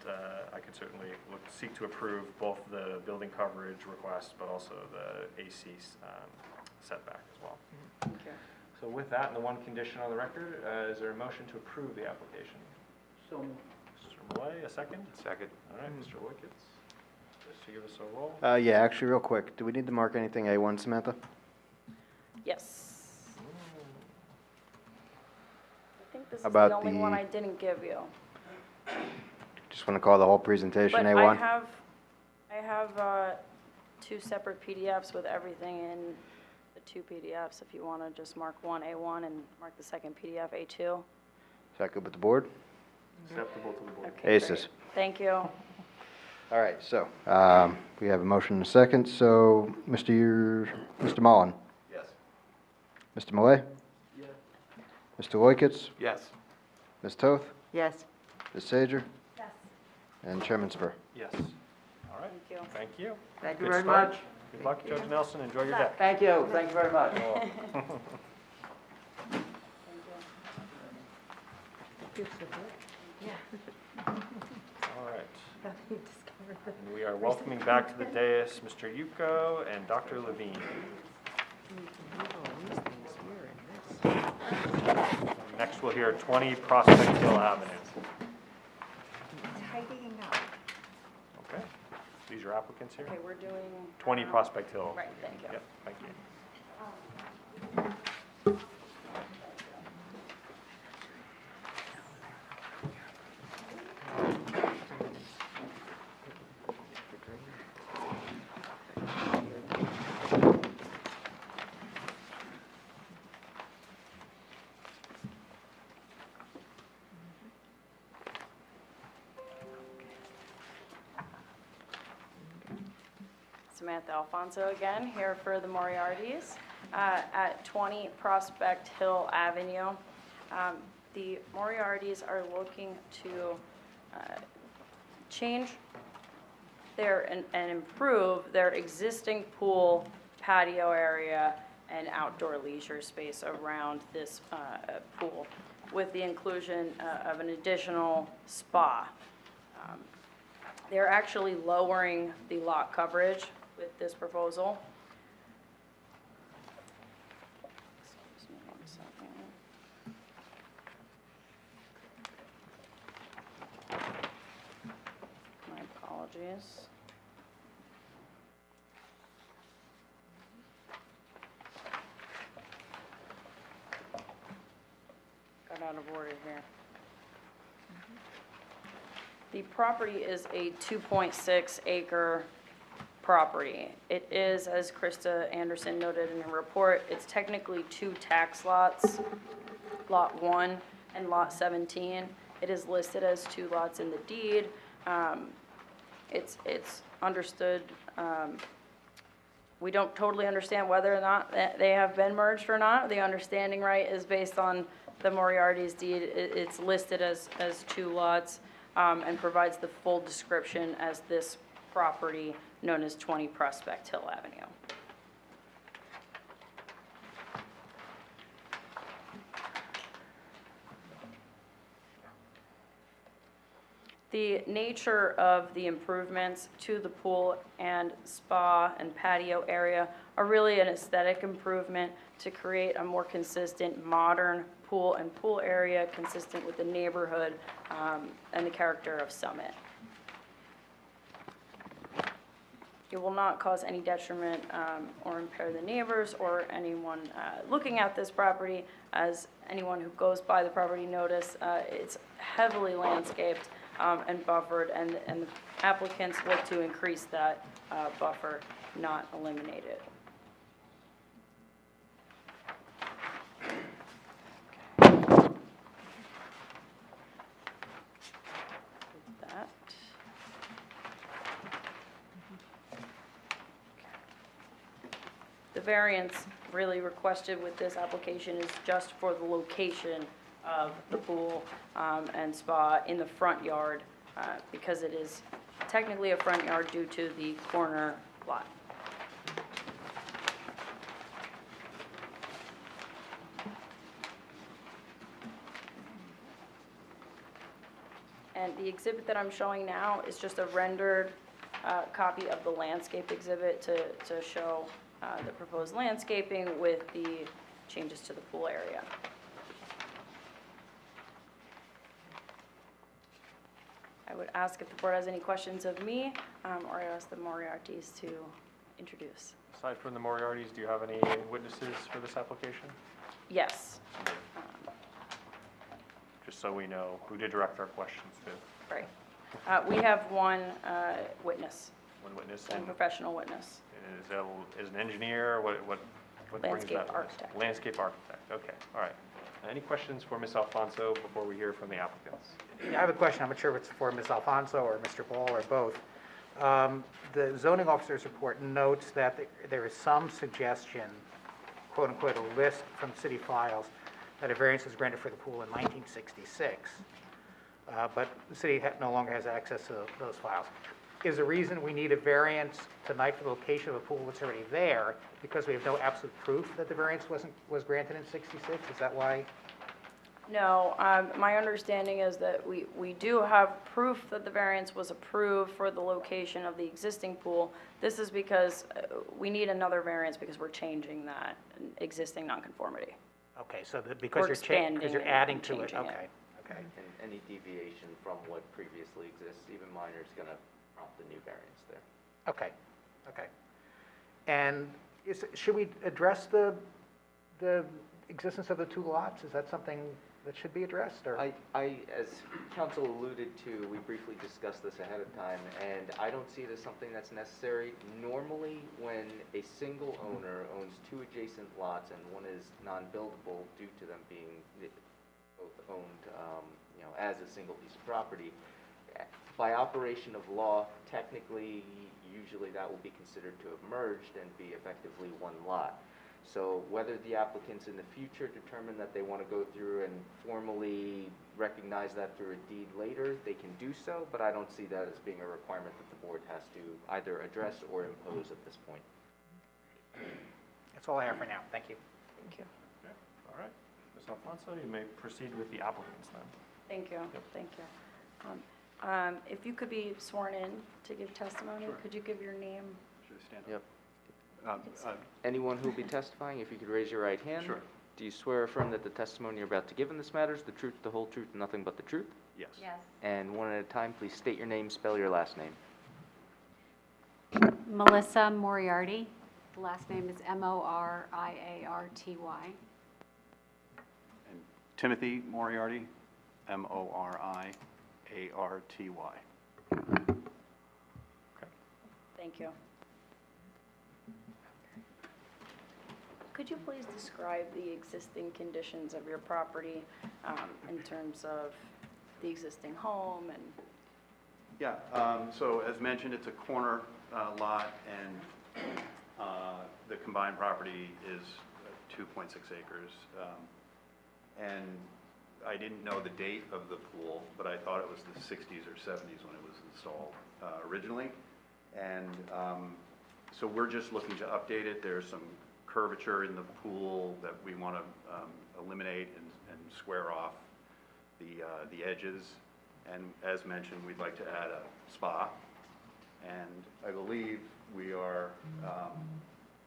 I could certainly seek to approve both the building coverage request, but also the AC setback as well. Thank you. So with that, and the one condition on the record, is there a motion to approve the application? So Mr. Malay, a second? Second. All right, Mr. Loikitz, just to give us a roll. Yeah, actually, real quick, do we need to mark anything A1, Samantha? Yes. I think this is the About only one the- I didn't give you. Just want to call the whole presentation But I A1? have 2 separate PDFs with everything in the 2 PDFs, if you want to just mark one A1 and mark the second PDF A2. Is that good with the board? Acceptable to the board. Okay, Aces. great. Thank you. All right, so we have a motion and a second, so Mr. Mullen, Yes. Mr. Malay, yeah. Mr. Loikitz, Yes. Ms. Toth, Yes. Ms. Sager, Yes. and Chairman Spur. Yes. All right, Thank you. thank you. Thank you Good very start. much. Good luck, Judge Nelson, enjoy your day. Thank you very much. All right. And we are welcoming back to the dais Mr. Yuko and Dr. Levine. Next, we'll hear 20 Prospect Hill Avenue. Tidying up. Okay, these are applicants here? Okay, we're doing. 20 Prospect Hill. Right, thank you. Yep, thank you. Samantha Alfonso again, here for the Moriartys at 20 Prospect Hill Avenue. The Moriartys are looking to change and improve their existing pool, patio area, and outdoor leisure space around this pool, with the inclusion of an additional spa. They're actually lowering the lot coverage with this proposal. Excuse me one second. My apologies. Got out of order here. The property is a 2.6 acre property. It is, as Krista Anderson noted in her report, it's technically 2 tax lots, Lot 1 and Lot 17. It is listed as 2 lots in the deed. It's understood, we don't totally understand whether or not they have been merged or not. The understanding, right, is based on the Moriarty's deed. It's listed as 2 lots. And provides the full description as this property known as 20 Prospect Hill Avenue. The nature of the improvements to the pool and spa and patio area are really an aesthetic improvement to create a more consistent, modern pool and pool area consistent with the neighborhood and the character of Summit. It will not cause any detriment or impair the neighbors or anyone looking at this property. As anyone who goes by the property notice, it's heavily landscaped and buffered, and the applicants look to increase that buffer, not eliminate it. That. The variance really requested with this application is just for the location of the pool and spa in the front yard because it is technically a front yard due to the corner lot. And the exhibit that I'm showing now is just a rendered copy of the landscape exhibit to show the proposed landscaping with the changes to the pool area. I would ask if the board has any questions of me, or I ask the Moriartys to introduce. Aside from the Moriartys, do you have any witnesses for this application? Yes. Just so we know who to direct our questions to. Right. We have one witness, One witness. one And professional witness. is an engineer? What brings Landscape that witness? architect. Landscape architect. Okay. All right. Any questions for Ms. Alfonso before we hear from the applicants? Yeah, I have a question. I'm not sure if it's for Ms. Alfonso or Mr. Ball or both. The zoning officer's report notes that there is some suggestion, quote unquote, a list from city files that a variance was granted for the pool in 1966, but the city no longer has access to those files. Is the reason we need a variance tonight for the location of a pool that's already there because we have no absolute proof that the variance was granted in 66? Is that why? No, my understanding is that we do have proof that the variance was approved for the location of the existing pool. This is because we need another variance because we're changing that existing nonconformity. Okay, so because you're adding to it, okay, okay. And any deviation from what previously exists, even minor, is going to prompt the new variance there. Okay, okay. And should we address the existence of the 2 lots? Is that something that should be addressed, or? As council alluded to, we briefly discussed this ahead of time, and I don't see it as something that's necessary. Normally, when a single owner owns 2 adjacent lots and one is non-buildable due to them being both owned, as a single piece of property, by operation of law, technically, usually that will be considered to have merged and be effectively one lot. So whether the applicants in the future determine that they want to go through and formally recognize that through a deed later, they can do so, but I don't see that as being a requirement that the board has to either address or impose at this point. That's all I have for now. Thank you. Thank you. Okay, all right. Ms. Alfonso, you may proceed with the applicants then. Thank you. Yep. Thank you. If you could be sworn in to give testimony, could you give your name? Should I stand Yep. up? Anyone who will be testifying, if you could raise your right hand. Sure. Do you swear or affirm that the testimony you're about to give in this matter is the truth, the whole truth, and nothing but the truth? Yes. Yes. And one at a time, please state your name, spell your last name. Melissa Moriarty. The last name is Moriarty. And Timothy Moriarty, Moriarty. Thank you. Could you please describe the existing conditions of your property in terms of the existing home and? Yeah, so as mentioned, it's a corner lot, and the combined property is 2.6 acres. And I didn't know the date of the pool, but I thought it was the 60s or 70s when it was installed originally. And so we're just looking to update it. There's some curvature in the pool that we want to eliminate and square off the edges. And as mentioned, we'd like to add a spa. And I believe we are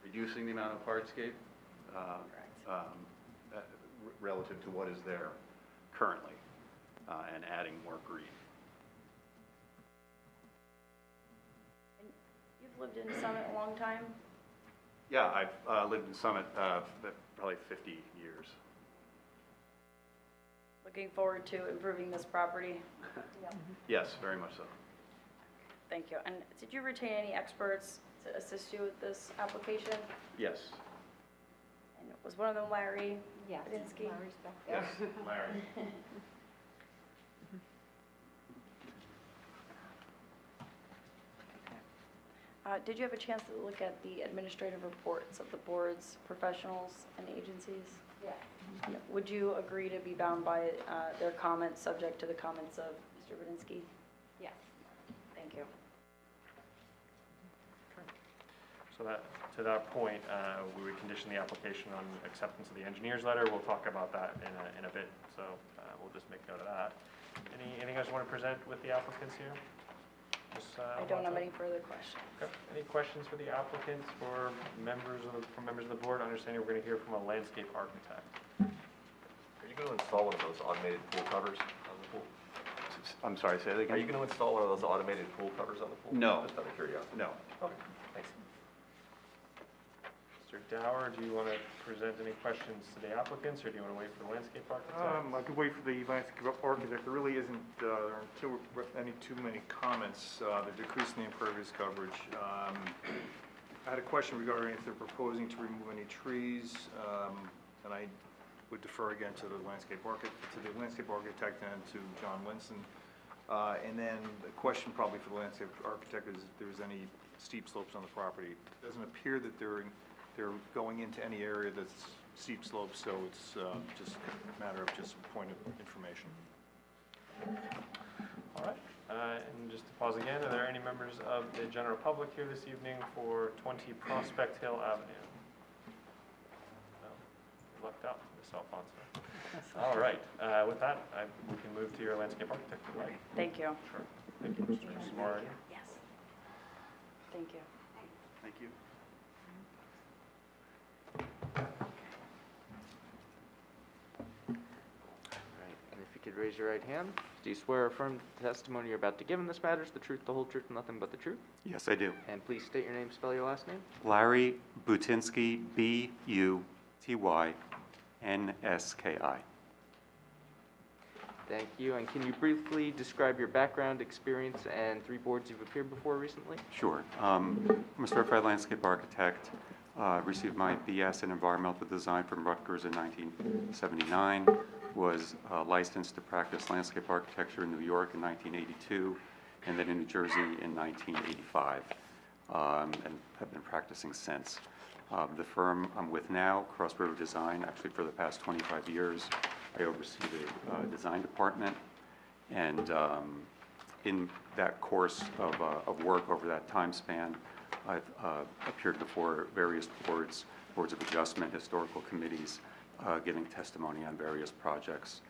reducing the amount of hardscape relative to what is there currently, and adding more green. And you've lived in Summit a long time? Yeah, I've lived in Summit probably 50 years. Looking forward to improving this property? Yes, very much so. Thank you. And did you retain any experts to assist you with this application? Yes. And was one of them Larry Yes. Badinsky? Larry's back there. Yes, Larry. Did you have a chance to look at the administrative reports of the boards, professionals, and agencies? Yes. Would you agree to be bound by their comments, subject to the comments of Mr. Badinsky? Yes. Thank you. So to that point, we would condition the application on acceptance of the engineer's letter. We'll talk about that in a bit, so we'll just make note of that. Anything else you want to present with the applicants here? I don't have any further questions. Okay. Any questions for the applicants, for members of the board? Understanding we're going to hear from a landscape architect. Are you going to install one of those automated pool covers on the pool? I'm sorry, say that again? Are you going to install one of those automated pool covers on the pool? No. Just out of curiosity. No. Okay, thanks. Mr. Dower, do you want to present any questions to the applicants, or do you want to wait for the landscape architect? I could wait for the landscape architect. There really isn't, there aren't too many comments. They're decreasing the impervious coverage. I had a question regarding if they're proposing to remove any trees, and I would defer again to the landscape architect and to John Winston. And then the question probably for the landscape architect is if there's any steep slopes on the property. It doesn't appear that they're going into any area that's steep slopes, so it's just a matter of just point of information. All right. And just to pause again, are there any members of the general public here this evening for 20 Prospect Hill Avenue? No, you lucked out, Ms. Alfonso. All right. With that, we can move to your landscape architect, if you like. Thank you. Sure. Thank you, Mr. Moriarty. Yes. Thank you. Thank you. And if you could raise your right hand, do you swear or affirm the testimony you're about to give in this matter is the truth, the whole truth, and nothing but the truth? Yes, I do. And please state your name, spell your last name. Larry Butinsky, B-U-T-Y-N-S-K-I. Thank you. And can you briefly describe your background, experience, and 3 boards you've appeared before recently? Sure. I'm a certified landscape architect. Received my BS in environmental design from Rutgers in 1979. Was licensed to practice landscape architecture in New York in 1982, and then in New Jersey in 1985. and have been practicing since. The firm I'm with now, Cross River Design, actually for the past 25 years, I oversee the design department. And in that course of work over that time span, I've appeared before various boards of adjustment, historical committees, giving testimony on various projects.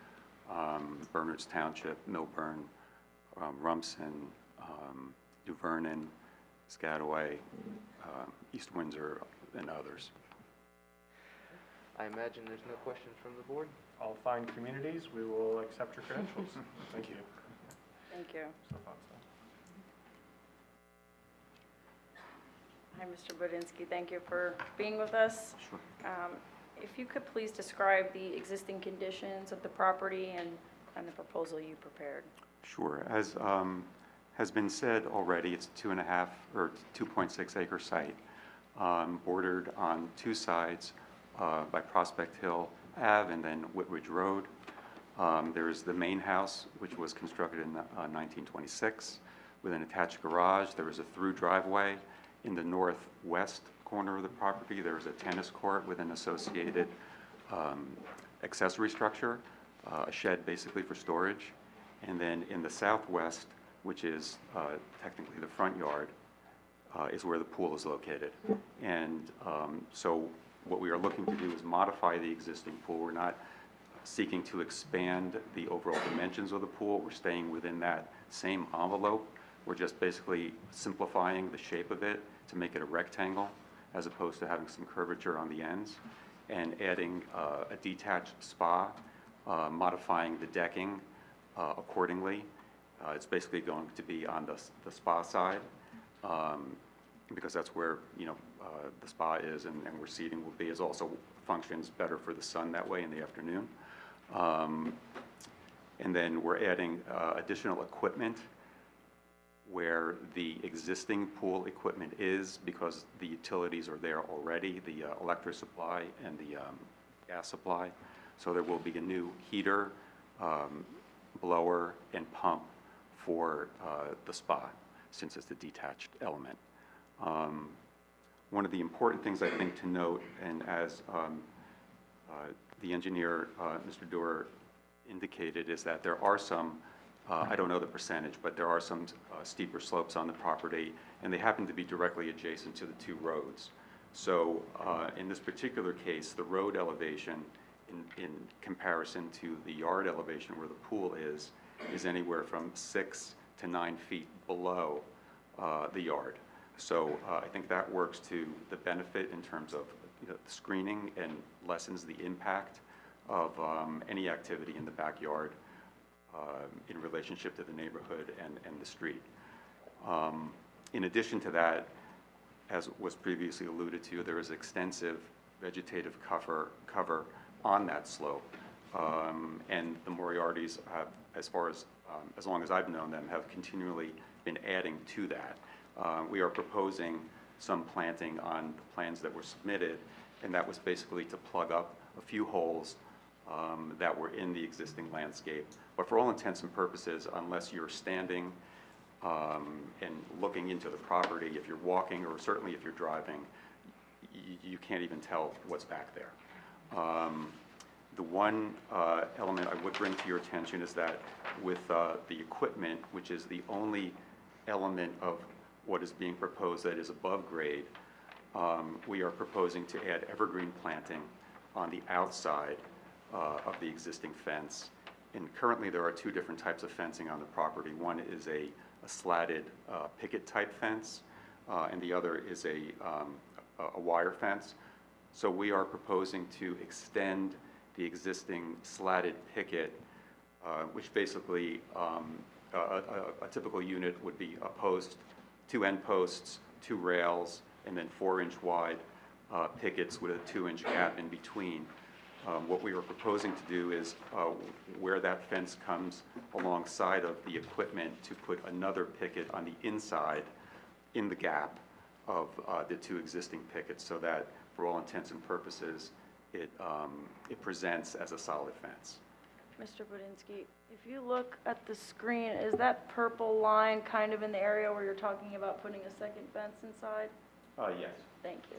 Bernards Township, Milburn, Rumson, New Vernon, Piscataway, East Windsor, and others. I imagine there's no questions from the board? All fine communities, we will accept your credentials. Thank you. Thank you. So fun stuff. Hi, Mr. Budinsky, thank you for being with us. Sure. If you could please describe the existing conditions of the property and the proposal you prepared. Sure. As has been said already, it's a 2.5 or 2.6 acre site, bordered on two sides by Prospect Hill Ave and then Whitridge Road. There's the main house, which was constructed in 1926 with an attached garage. There is a through driveway. In the northwest corner of the property, there is a tennis court with an associated accessory structure, a shed basically for storage. And then in the southwest, which is technically the front yard, is where the pool is located. And so what we are looking to do is modify the existing pool. We're not seeking to expand the overall dimensions of the pool. We're staying within that same envelope. We're just basically simplifying the shape of it to make it a rectangle as opposed to having some curvature on the ends, and adding a detached spa, modifying the decking accordingly. It's basically going to be on the spa side, because that's where the spa is, and where seating will be. It also functions better for the sun that way in the afternoon. And then we're adding additional equipment where the existing pool equipment is, because the utilities are there already, the electric supply and the gas supply. So there will be a new heater, blower, and pump for the spa, since it's a detached element. One of the important things I think to note, and as the engineer, Mr. Doerr, indicated, is that there are some, I don't know the percentage, but there are some steeper slopes on the property, and they happen to be directly adjacent to the two roads. So in this particular case, the road elevation in comparison to the yard elevation where the pool is anywhere from 6 to 9 feet below the yard. So I think that works to the benefit in terms of screening, and lessens the impact of any activity in the backyard in relationship to the neighborhood and the street. In addition to that, as was previously alluded to, there is extensive vegetative cover on that slope. And the Moriartys have, as long as I've known them, have continually been adding to that. We are proposing some planting on the plans that were submitted, and that was basically to plug up a few holes that were in the existing landscape. But for all intents and purposes, unless you're standing and looking into the property, if you're walking, or certainly if you're driving, you can't even tell what's back there. The one element I would bring to your attention is that with the equipment, which is the only element of what is being proposed that is above grade, we are proposing to add evergreen planting on the outside of the existing fence. And currently there are two different types of fencing on the property. One is a slatted picket type fence, and the other is a wire fence. So we are proposing to extend the existing slatted picket, which basically a typical unit would be a post, 2 end posts, 2 rails, and then 4-inch wide pickets with a 2-inch gap in between. What we are proposing to do is where that fence comes alongside of the equipment, to put another picket on the inside in the gap of the 2 existing pickets, so that for all intents and purposes it presents as a solid fence. Mr. Budinsky, if you look at the screen, is that purple line kind of in the area where you're talking about putting a second fence inside? Yes. Thank you.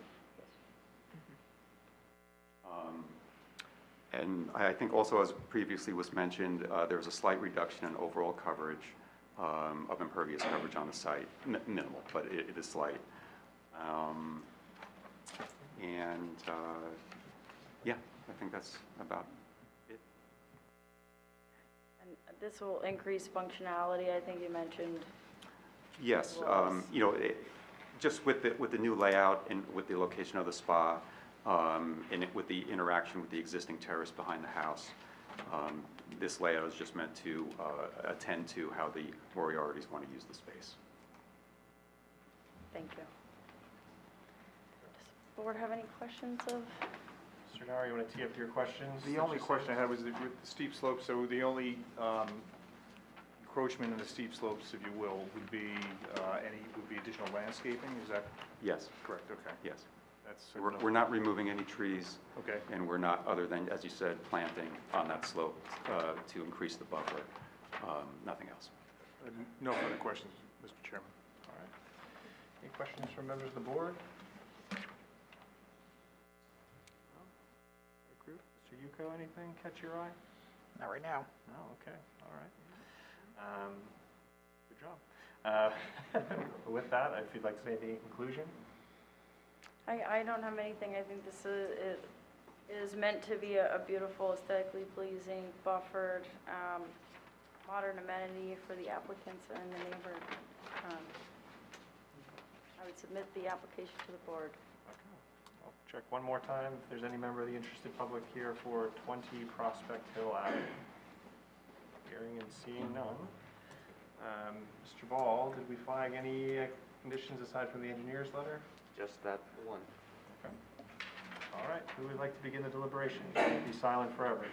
And I think also, as previously was mentioned, there was a slight reduction in overall coverage of impervious coverage on the site, minimal, but it is slight. Yeah, I think that's about it. And this will increase functionality, I think you mentioned. Yes, you know, just with the new layout and with the location of the spa, and with the interaction with the existing terrace behind the house, this layout is just meant to attend to how the Moriartys want to use the space. Thank you. Does the board have any questions of? Mr. Nauer, you want to tee up your questions? The only question I had was with the steep slopes, so the only encroachment in the steep slopes, if you will, would be additional landscaping, is that Yes. correct? Okay. Yes. That's. We're not removing any trees. Okay. And we're not, other than, as you said, planting on that slope to increase the buffer. Nothing else. No further questions, Mr. Chairman. All right. Any questions from members of the board? No? Group? Mr. Yuko, anything catch your eye? Not right now. No, okay, all right. Good job. With that, if you'd like to say anything in conclusion? I don't have anything. I think this is meant to be a beautiful, aesthetically pleasing, buffered, modern amenity for the applicants and the neighbor. I would submit the application to the board. Okay. I'll check one more time if there's any member of the interested public here for 20 Prospect Hill Avenue. Hearing and seeing none. Mr. Ball, did we flag any conditions aside from the engineer's letter? Just that one. Okay. All right, who would like to begin the deliberation? Be silent forever.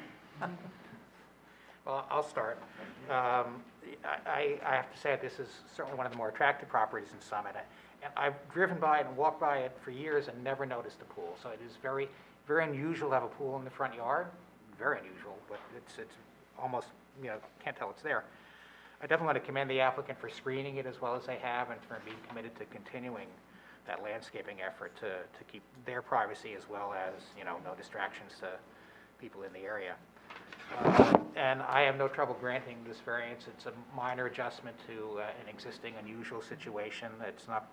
Well, I'll start. I have to say, this is certainly one of the more attractive properties in Summit. And I've driven by it and walked by it for years and never noticed a pool. So it is very, very unusual to have a pool in the front yard. Very unusual, but it's almost, you know, can't tell it's there. I definitely want to commend the applicant for screening it as well as they have and for being committed to continuing that landscaping effort to keep their privacy as well as, you know, no distractions to people in the area. And I have no trouble granting this variance. It's a minor adjustment to an existing unusual situation. It's not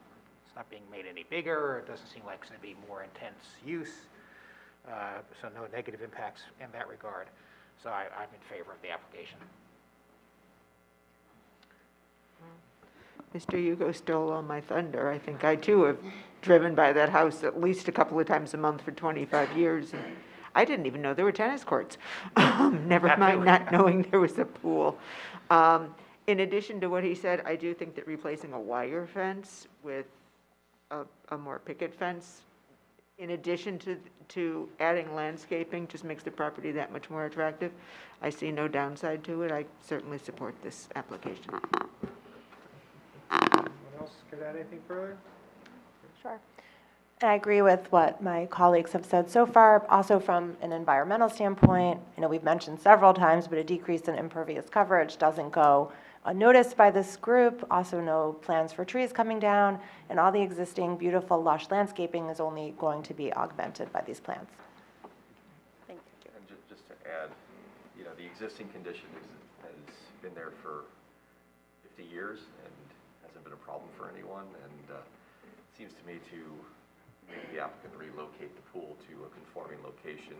being made any bigger. It doesn't seem like it's going to be more intense use. So no negative impacts in that regard. So I'm in favor of the application. Mr. Hugo stole all my thunder. I think I too have driven by that house at least a couple of times a month for 25 years. And I didn't even know there were tennis courts. Never mind not knowing there was a pool. In addition to what he said, I do think that replacing a wire fence with a more picket fence, in addition to adding landscaping, just makes the property that much more attractive. I see no downside to it. I certainly support this application. Anyone else could add anything further? Sure. And I agree with what my colleagues have said so far. Also from an environmental standpoint, I know we've mentioned several times, but a decrease in impervious coverage doesn't go unnoticed by this group. Also no plans for trees coming down, and all the existing beautiful lush landscaping is only going to be augmented by these plants. Thank you. And just to add, you know, the existing condition has been there for 50 years and hasn't been a problem for anyone, and it seems to me to make the applicant relocate the pool to a conforming location,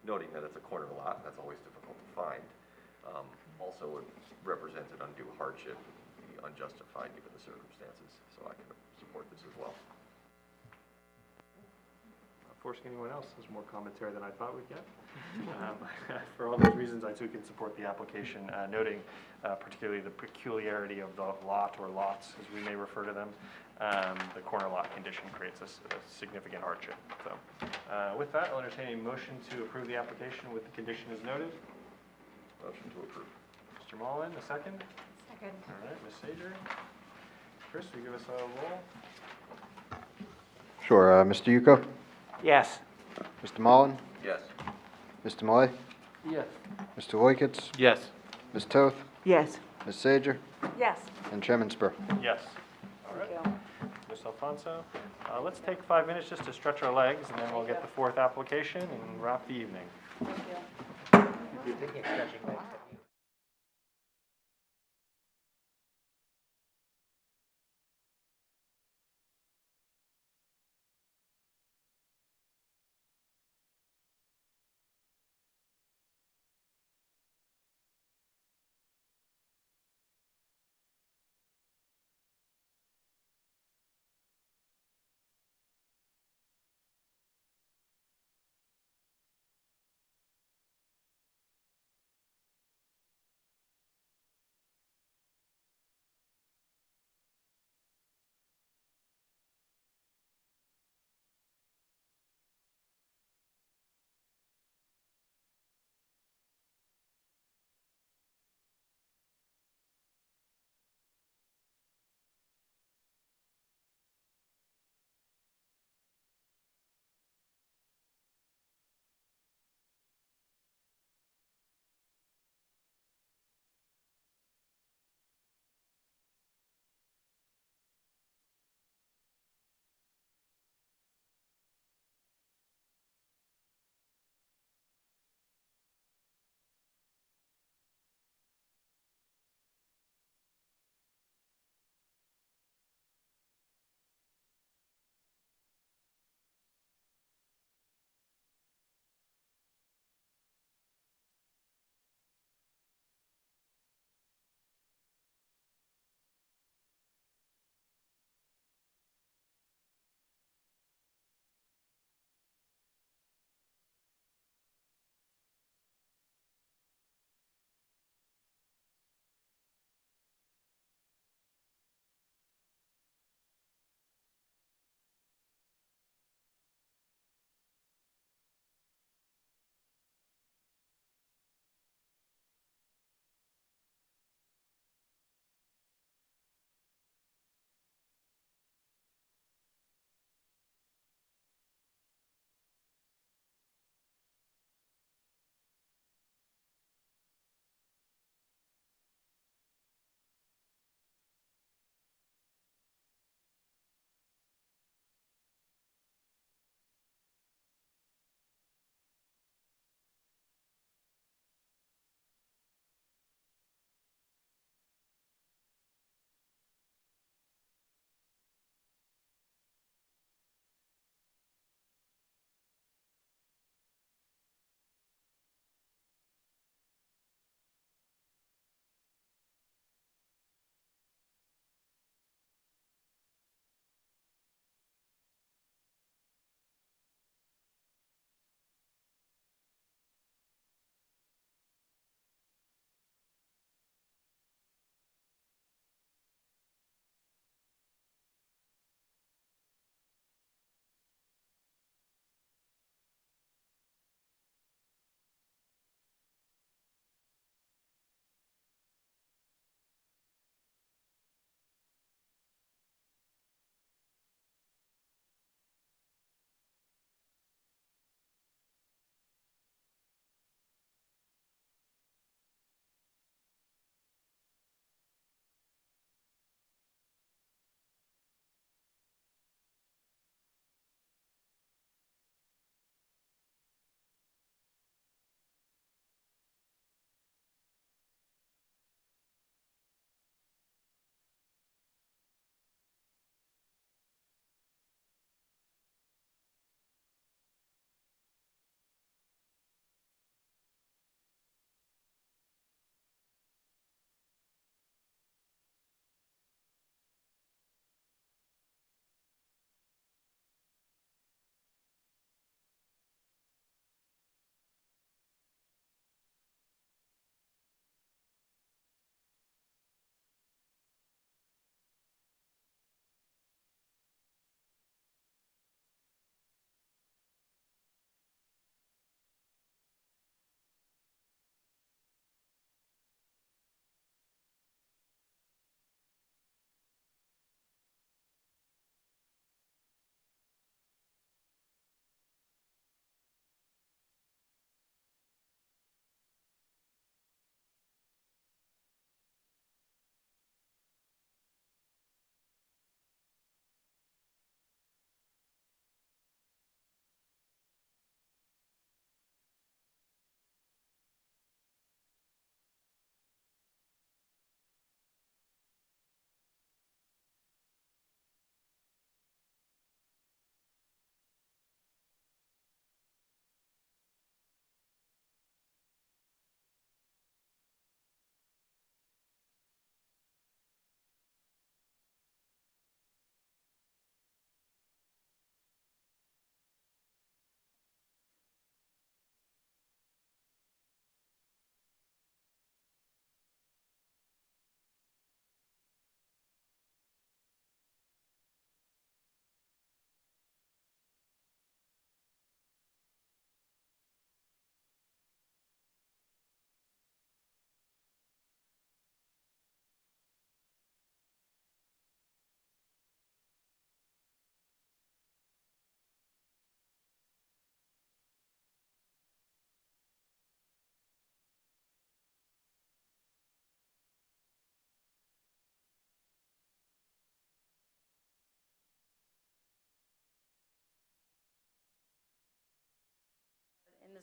noting that it's a corner lot, and that's always difficult to find, also would represent an undue hardship, be unjustified given the circumstances, so I can support this as well. Not forcing anyone else, there's more commentary than I thought we'd get. For all those reasons, I too can support the application, noting particularly the peculiarity of the lot or lots, as we may refer to them. The corner lot condition creates a significant hardship. So, with that, I'll entertain a motion to approve the application with the condition as noted. Motion to approve. Mr. Mullen, a second? Second. All right, Ms. Sager. Chris, will you give us a roll? Sure. Mr. Yuko? Yes. Mr. Mullen? Yes. Mr. Malay? Yes. Mr. Loiketz, Yes. Ms. Toth, Yes. Ms. Sager, Yes. and Chairman Spur. Yes. All right. Thank you. Ms. Alfonso, let's take 5 minutes just to stretch our legs, and then we'll get the fourth application and wrap the evening. Thank you.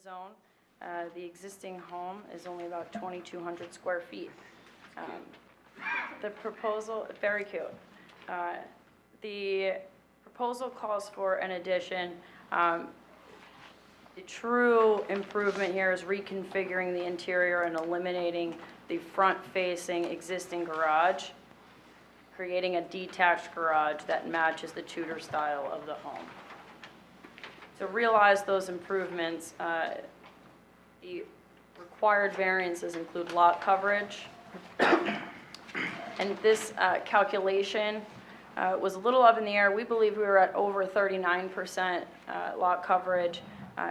zone. The existing home is only about 2,200 square feet. The proposal, very cute. The proposal calls for an addition. The true improvement here is reconfiguring the interior and eliminating the front-facing existing garage, creating a detached garage that matches the Tudor style of the home. To realize those improvements, the required variances include lot coverage. And this calculation was a little up in the air. We believe we were at over 39% lot coverage.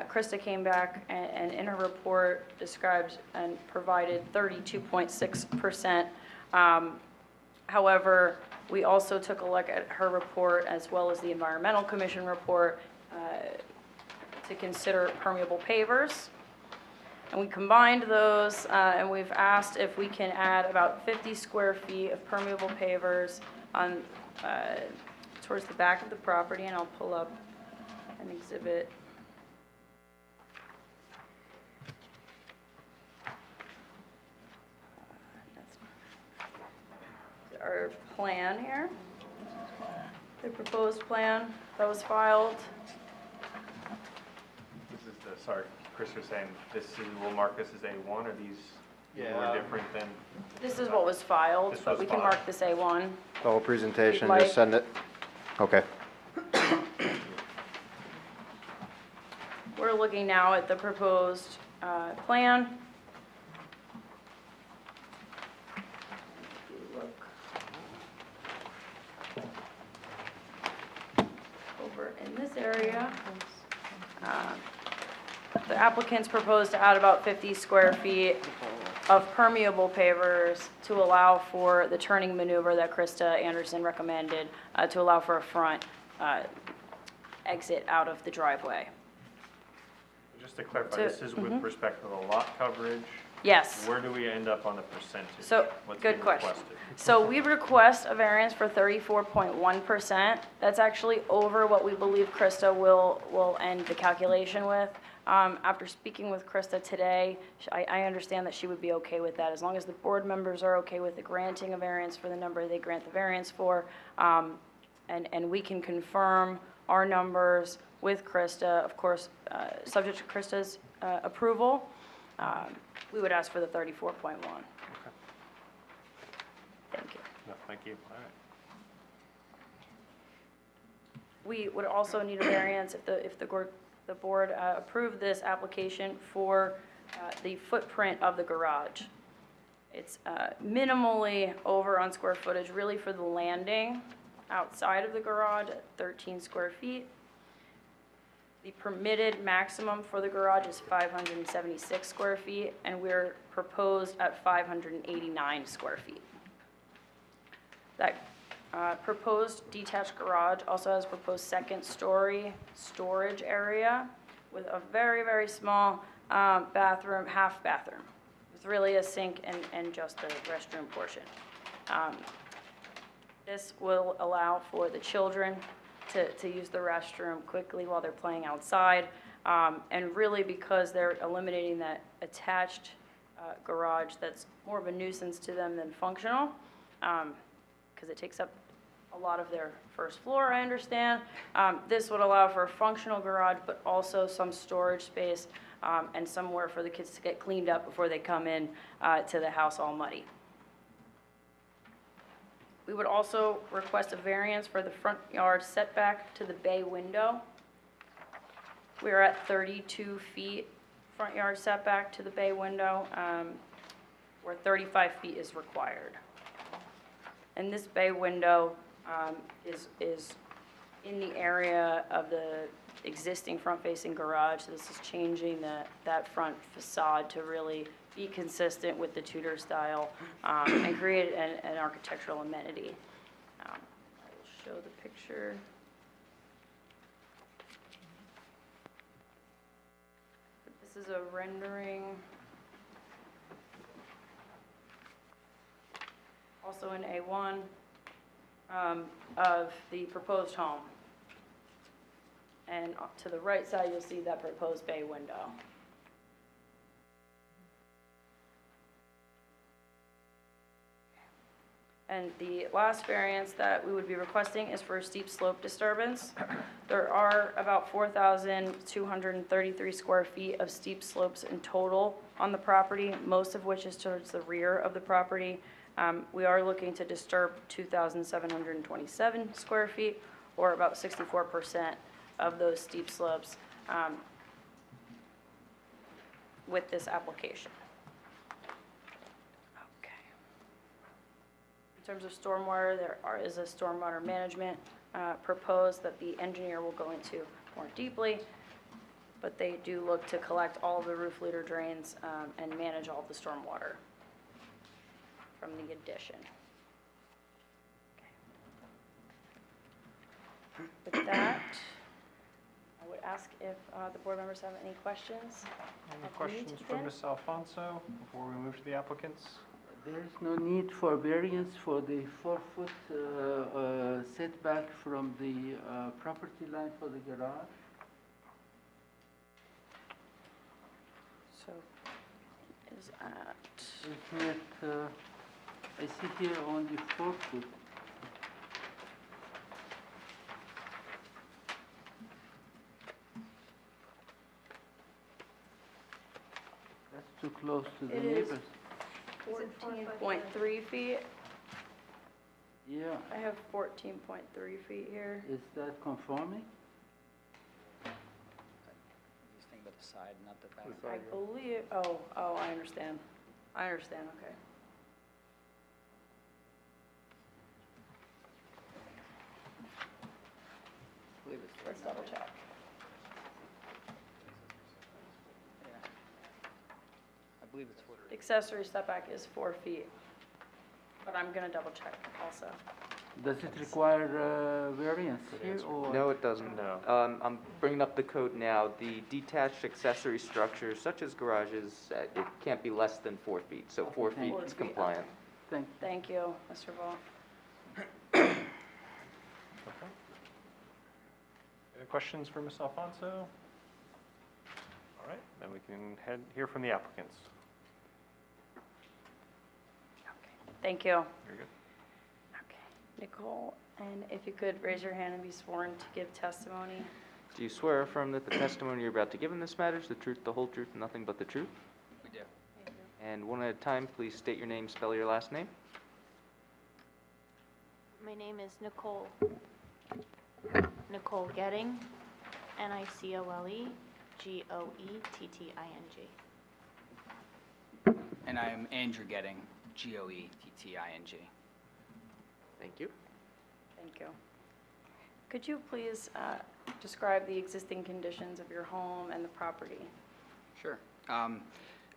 Krista came back and in her report described and provided 32.6%. However, we also took a look at her report as well as the Environmental Commission report to consider permeable pavers. And we combined those, and we've asked if we can add about 50 square feet of permeable pavers on towards the back of the property, and I'll pull up an exhibit. Our plan here, the proposed plan that was filed. This is the, sorry, Chris was saying, we'll mark this as A1, or these more different than? This is what was filed, This but was we can filed. mark this A1. The whole presentation, Like- just send it? Okay. We're looking now at the proposed plan. If you look over in this area, the applicants propose to add about 50 square feet of permeable pavers to allow for the turning maneuver that Krista Anderson recommended, to allow for a front exit out of the driveway. Just to clarify, To- this is with respect to the lot coverage? Yes. Where do we end up on the percentage? So, What's good being question. requested? So we request a variance for 34.1%. That's actually over what we believe Krista will end the calculation with. After speaking with Krista today, I understand that she would be okay with that, as long as the board members are okay with the granting a variance for the number they grant the variance for. And we can confirm our numbers with Krista, of course, subject to Krista's approval. We would ask for the 34.1. Thank you. No, thank you. All right. We would also need a variance if the board approved this application for the footprint of the garage. It's minimally over on square footage, really for the landing outside of the garage at 13 square feet. The permitted maximum for the garage is 576 square feet, and we're proposed at 589 square feet. That proposed detached garage also has proposed second-story storage area with a very, very small bathroom, half bathroom. It's really a sink and just the restroom portion. This will allow for the children to use the restroom quickly while they're playing outside. And really because they're eliminating that attached garage that's more of a nuisance to them than functional, because it takes up a lot of their first floor, I understand. This would allow for a functional garage, but also some storage space and somewhere for the kids to get cleaned up before they come in to the house all muddy. We would also request a variance for the front yard setback to the bay window. We are at 32 feet front yard setback to the bay window, where 35 feet is required. And this bay window is in the area of the existing front-facing garage. So this is changing that front facade to really be consistent with the Tudor style and create an architectural amenity. I will show the picture. This is a rendering, also in A1, of the proposed home. And to the right side, you'll see that proposed bay window. And the last variance that we would be requesting is for a steep slope disturbance. There are about 4,233 square feet of steep slopes in total on the property, most of which is towards the rear of the property. We are looking to disturb 2,727 square feet, or about 64% of those steep slopes with this application. In terms of stormwater, there is a stormwater management proposed that the engineer will go into more deeply, but they do look to collect all of the roof leader drains and manage all of the stormwater from the addition. Okay. With that, I would ask if the board members have any questions. Any questions for Ms. Alfonso before we move to the applicants? There is no need for variance for the 4-foot setback from the property line for the garage? So, is at... Isn't it, I see here only 4 foot. That's too close to the It is neighbors. 14.3 feet. Yeah. I have 14.3 feet here. Is that conforming? Just think about the side, not the back. I believe, I understand. I understand, okay. Let's double check. I believe it's 4. The accessory setback is 4 feet, but I'm gonna double check also. Does it require variance here or? No, it doesn't. No. I'm bringing up the code now. The detached accessory structures, such as garages, it can't be less than 4 feet, so 4 feet is compliant. Thank you, Mr. Ball. Okay. Any questions for Ms. Alfonso? All right, then we can hear from the applicants. Thank you. Very good. Nicole, and if you could raise your hand and be sworn to give testimony. Do you swear or affirm that the testimony you're about to give in this matter is the truth, the whole truth, and nothing but the truth? We do. And one at a time, please state your name, spell your last name. My name is Nicole Getting, Nicole Goetting. And I am Andrew Getting, Goetting. Thank you. Thank you. Could you please describe the existing conditions of your home and the property? Sure.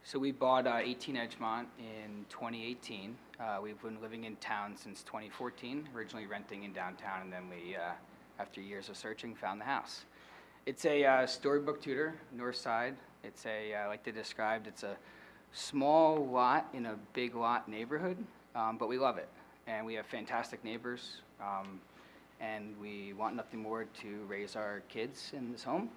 So we bought 18 Edgemont in 2018. We've been living in town since 2014, originally renting in downtown, and then we, after years of searching, found the house. It's a storybook Tudor, north side. It's I like to describe, it's a small lot in a big lot neighborhood, but we love it. And we have fantastic neighbors, and we want nothing more to raise our kids in this home.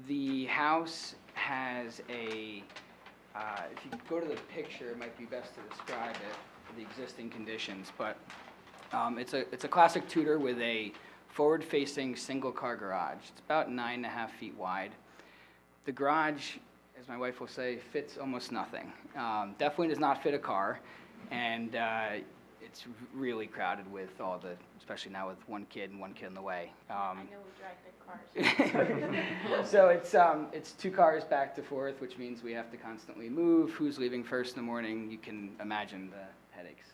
The house has if you go to the picture, it might be best to describe it, the existing conditions, but it's a classic Tudor with a forward-facing single-car garage. It's about 9.5 feet wide. The garage, as my wife will say, fits almost nothing. Definitely does not fit a car, and it's really crowded with all the, especially now with one kid and one kid in the way. I know we drive big cars. So it's 2 cars back to forth, which means we have to constantly move. Who's leaving first in the morning? You can imagine the headaches.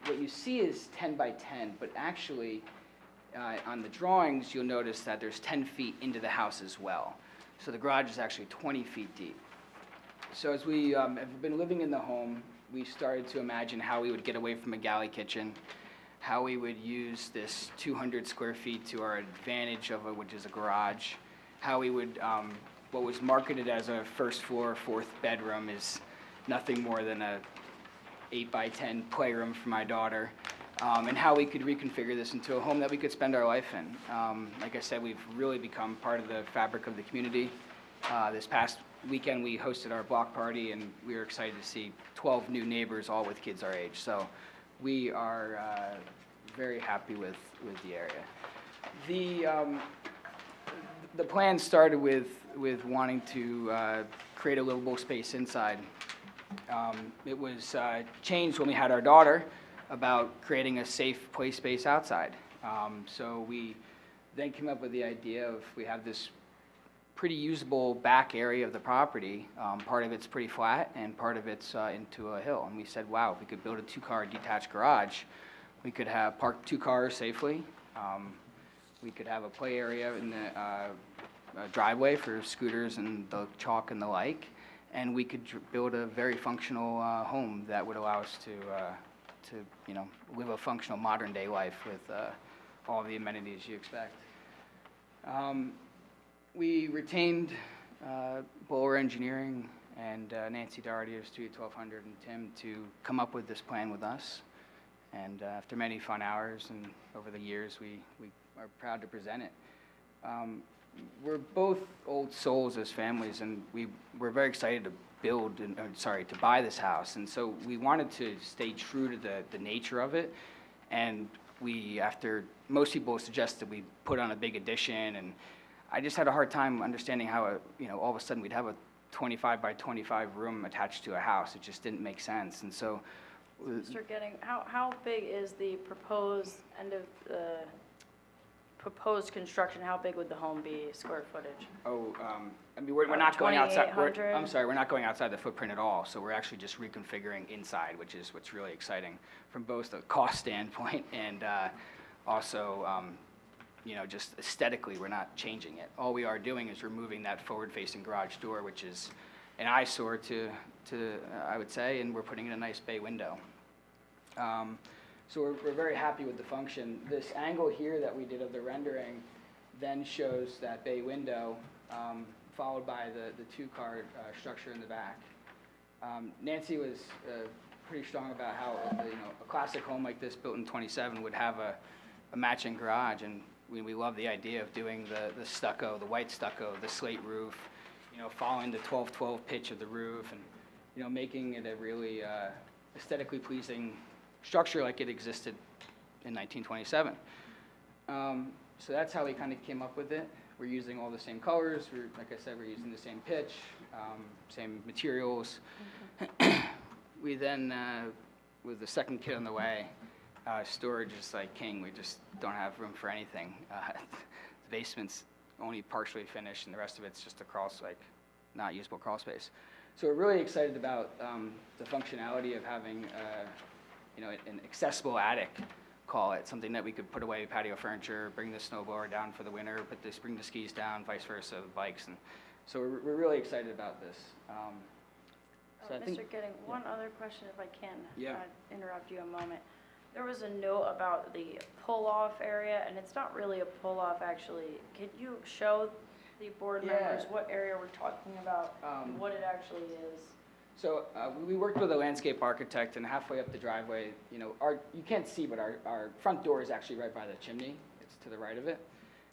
What you see is 10 by 10, but actually on the drawings you'll notice that there's 10 feet into the house as well. So the garage is actually 20 feet deep. So as we have been living in the home, we started to imagine how we would get away from a galley kitchen, how we would use this 200 square feet to our advantage of which is a garage, how we would, what was marketed as a first floor, 4th bedroom is nothing more than a 8 by 10 playroom for my daughter, and how we could reconfigure this into a home that we could spend our life in. Like I said, we've really become part of the fabric of the community. This past weekend, we hosted our block party, and we were excited to see 12 new neighbors, all with kids our age. So we are very happy with the area. The plan started with wanting to create a livable space inside. It was changed when we had our daughter about creating a safe play space outside. So we then came up with the idea of, we have this pretty usable back area of the property. Part of it's pretty flat and part of it's into a hill. And we said, wow, if we could build a 2-car detached garage, we could have parked 2 cars safely. We could have a play area in the driveway for scooters and the chalk and the like. And we could build a very functional home that would allow us to live a functional modern day life with all the amenities you expect. We retained Bowler Engineering and Nancy Doherty of Studio 1200 and Tim to come up with this plan with us. And after many fun hours and over the years, we are proud to present it. We're both old souls as families, and we're very excited to to buy this house. And so we wanted to stay true to the nature of it. And after most people suggested we put on a big addition, and I just had a hard time understanding how, all of a sudden we'd have a 25 by 25 room attached to a house. It just didn't make sense. And so, Mr. Gidding, how big is the proposed proposed construction? How big would the home be, square footage? We're not going outside. 2,800? I'm sorry, we're not going outside the footprint at all. So we're actually just reconfiguring inside, which is what's really exciting from both a cost standpoint and also, just aesthetically, we're not changing it. All we are doing is removing that forward-facing garage door, which is an eyesore to I would say, and we're putting in a nice bay window. So we're very happy with the function. This angle here that we did of the rendering then shows that bay window, followed by the 2-car structure in the back. Nancy was pretty strong about how a classic home like this built in 27 would have a matching garage, and we love the idea of doing the stucco, the white stucco, the slate roof, following the 12-12 pitch of the roof, and making it a really aesthetically pleasing structure like it existed in 1927. So that's how we kind of came up with it. We're using all the same colors. Like I said, we're using the same pitch, same materials. We then, with the second kid on the way, storage is like king. We just don't have room for anything. The basement's only partially finished, and the rest of it's just not usable crawl space. So we're really excited about the functionality of having an accessible attic, call it, something that we could put away patio furniture, bring the snowblower down for the winter, bring the skis down, vice versa, bikes. And so we're really excited about this. So I think, Mr. Gidding, one other question if I can Yeah. interrupt you a moment. There was a note about the pull-off area, and it's not really a pull-off actually. Could you show the board members what area we're talking about, and what it actually is? So we worked with a landscape architect, and halfway up the driveway, you can't see, but our front door is actually right by the chimney. It's to the right of it.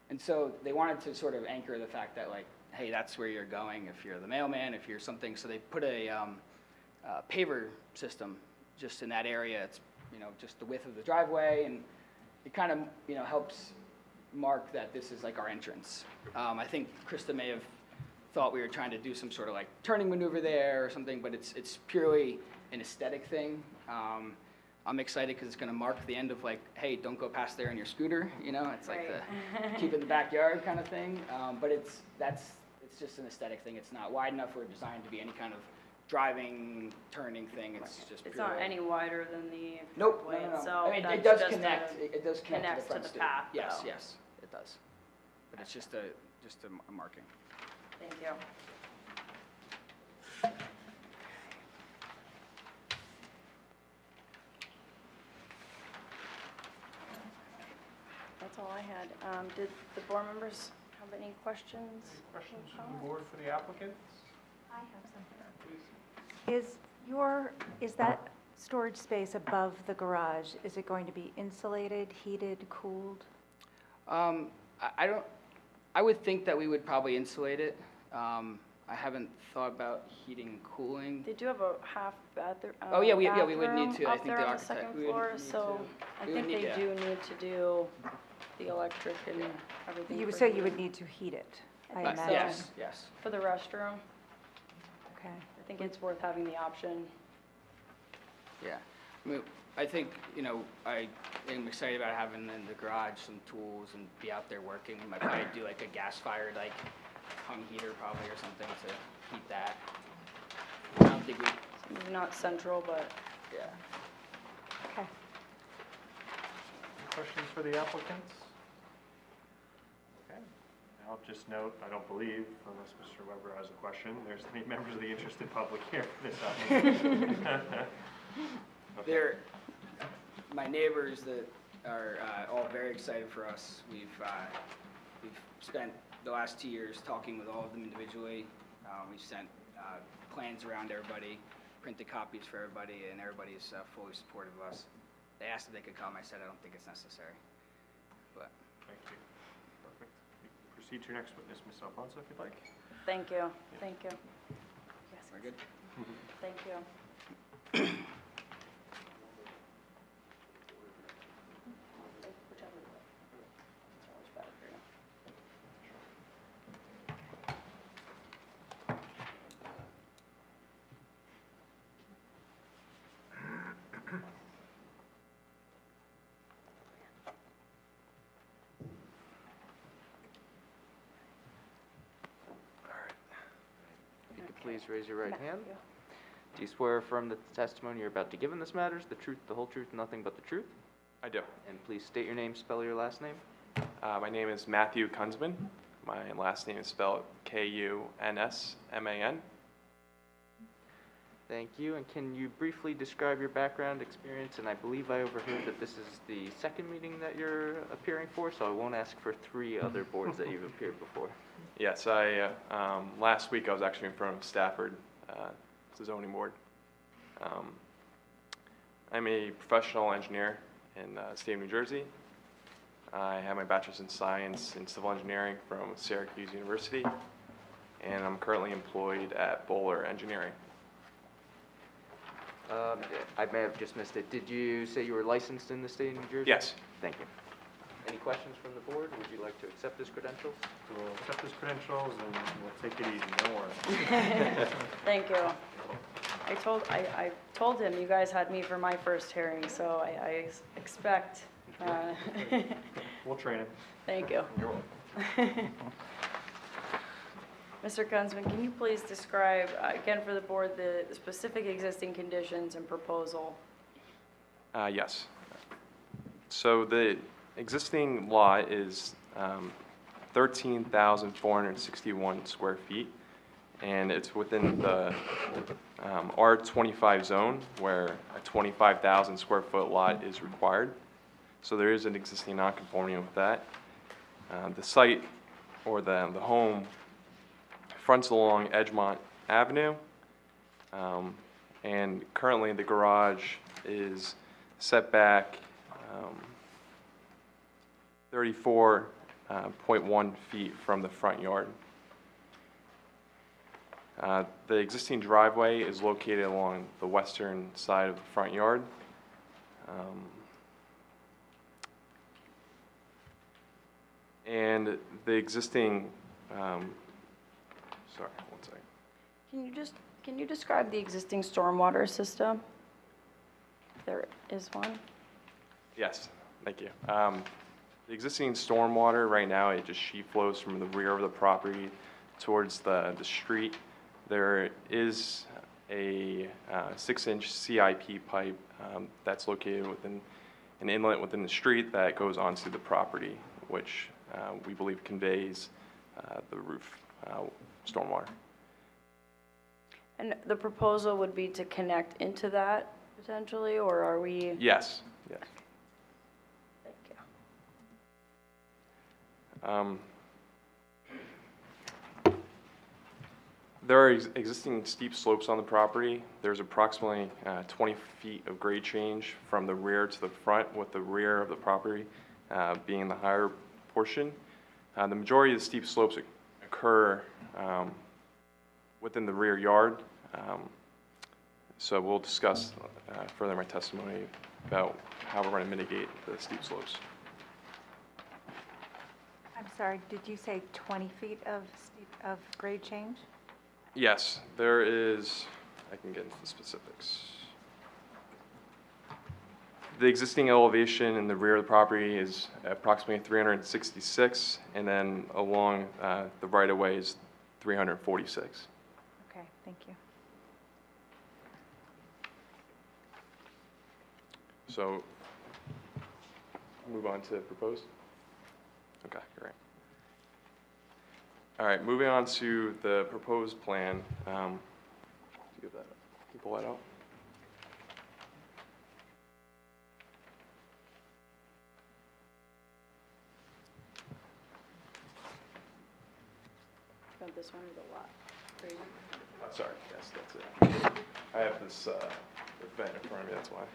And so they wanted to sort of anchor the fact that, hey, that's where you're going if you're the mailman, if you're something. So they put a paver system just in that area. It's, just the width of the driveway, and it kind of, helps mark that this is like our entrance. I think Krista may have thought we were trying to do some sort of turning maneuver there or something, but it's purely an aesthetic thing. I'm excited because it's going to mark the end of hey, don't go past there in your scooter. It's like the keep in the backyard kind of thing. But it's just an aesthetic thing. It's not wide enough or designed to be any kind of driving, turning thing. It's just It's purely, not any wider than the Nope, way no. itself. I mean, it That's does just connect. It does connect connects to the front the stoop. path, Yes, though. yes, it does. But it's just a marking. Thank you. That's all I had. Did the board members have any questions? Questions from the board for the applicant? I have something. Please. Is that storage space above the garage, is it going to be insulated, heated, cooled? I would think that we would probably insulate it. I haven't thought about heating and cooling. They do have a half bathroom. Oh, yeah, we would need to. I Up think there the on the architect- second we would floor, need so to- I we would think need- they yeah. do need to do the electric and everything. You for would say you heating. would need to heat it, I think so. imagine. Yes, yes. For the restroom, Okay. I think it's worth having the option. Yeah, I mean, I think, you know, I am excited about having in the garage some tools and be out there working. We might probably do like a gas-fired, like, hung heater probably or something to heat that. I don't think we, Maybe not central, but yeah. Okay. Questions for the applicants? Okay, I'll just note, I don't believe, unless Mr. Weber has a question, there's any members of the interested public here for this application. Okay. They're, my neighbors that are all very excited for us. We've spent the last 2 years talking with all of them individually. We've sent plans around everybody, printed copies for everybody, and everybody is fully supportive of us. They asked if they could come. I said I don't think it's necessary. But Thank you. Perfect. You can proceed to your next witness, Ms. Alfonso, if you'd like. thank you, thank you. Yes, we're good. thank you. Whichever. It's always better for you. If you could please raise your right Thank hand. you. Do you swear or affirm that the testimony you're about to give in this matter is the truth, the whole truth, and nothing but the truth? I do. And please state your name, spell your last name. My name is Matthew Kunzman. My last name is spelled Kunsman. Thank you, and can you briefly describe your background experience? And I believe I overheard that this is the second meeting that you're appearing for, so I won't ask for 3 other boards that you've appeared before. Yes, last week I was actually in front of Stafford, the zoning board. I'm a professional engineer in the state of New Jersey. I have my bachelor's in science in civil engineering from Syracuse University, and I'm currently employed at Bowler Engineering. I may have just missed it. Did you say you were licensed in the state of New Jersey? Yes. Thank you. Any questions from the board? Would you like to accept his credentials? We'll accept his credentials and we'll take it easy, don't worry. Thank you. I told him you guys had me for my first hearing, so I expect, We'll train him. thank you. You're welcome. Mr. Kunzman, can you please describe, again for the board, the specific existing conditions and proposal? Yes. So the existing lot is 13,461 square feet, and it's within the R25 zone where a 25,000 square foot lot is required. So there is an existing nonconformity with that. The site, or the home, fronts along Edgemont Avenue, and currently the garage is set back 34.1 feet from the front yard. The existing driveway is located along the western side of the front yard. And the existing, sorry, one second. Can you describe the existing stormwater system? If there is one? Yes, thank you. The existing stormwater right now, it just sheet flows from the rear of the property towards the street. There is a 6-inch CIP pipe that's located within an inlet within the street that goes onto the property, which we believe conveys the roof stormwater. And the proposal would be to connect into that potentially, or are we? Yes, yes. Thank you. There are existing steep slopes on the property. There's approximately 20 feet of grade change from the rear to the front, with the rear of the property being the higher portion. The majority of the steep slopes occur within the rear yard. So we'll discuss further in my testimony about how we're going to mitigate the steep slopes. I'm sorry, did you say 20 feet of grade change? Yes, there is, I can get into the specifics. The existing elevation in the rear of the property is approximately 366, and then along the right-of-way is 346. Okay, thank you. So, move on to proposed? Okay, great. All right, moving on to the proposed plan. Give that up. Can you pull that out? Want this one or the lot? Or you- Sorry, yes, that's it. I have this event in front of me, that's why.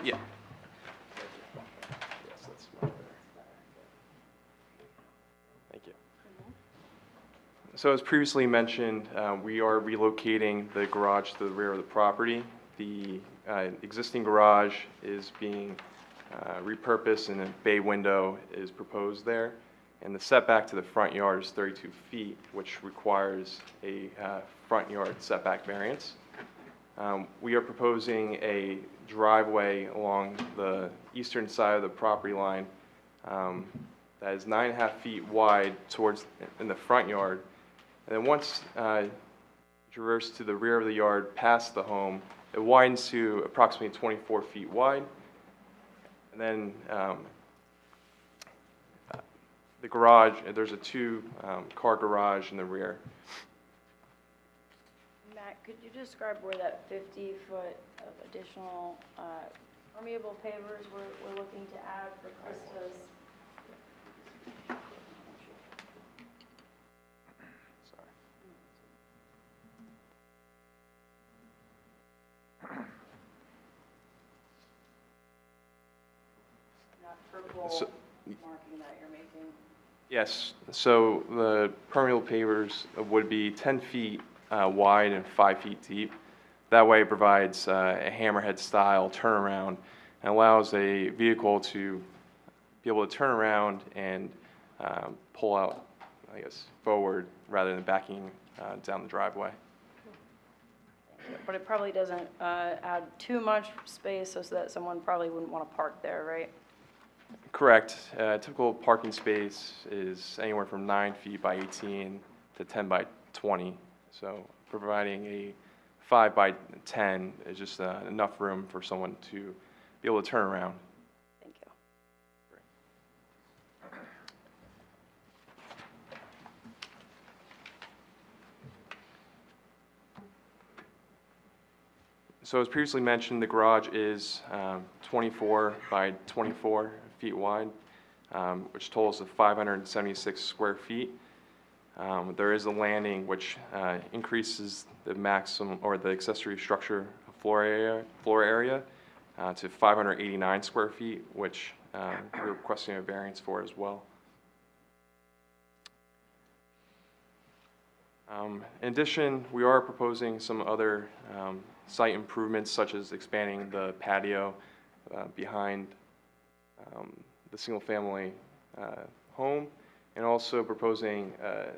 Yeah. Yes, that's much better. Thank you. So as previously mentioned, we are relocating the garage to the rear of the property. The existing garage is being repurposed and a bay window is proposed there. And the setback to the front yard is 32 feet, which requires a front yard setback variance. We are proposing a driveway along the eastern side of the property line that is 9.5 feet wide towards in the front yard. And then once traverse to the rear of the yard past the home, it widens to approximately 24 feet wide. And then the garage, there's a two-car garage in the rear. Matt, could you describe where that 50-foot of additional permeable pavers we're looking to add for Krista's? That purple So- marking that you're making. Yes, so the permeable pavers would be 10 feet wide and 5 feet deep. That way it provides a hammerhead-style turnaround and allows a vehicle to be able to turn around and pull out, I guess, forward rather than backing down the driveway. But it probably doesn't add too much space so that someone probably wouldn't want to park there, right? Correct. Typical parking space is anywhere from 9 feet by 18 to 10 by 20. So providing a 5 by 10 is just enough room for someone to be able to turn around. Thank you. So as previously mentioned, the garage is 24 by 24 feet wide, which totals of 576 square feet. There is a landing which increases the maximum or the accessory structure floor area to 589 square feet, which we're requesting a variance for as well. In addition, we are proposing some other site improvements, such as expanding the patio behind the single-family home, and also proposing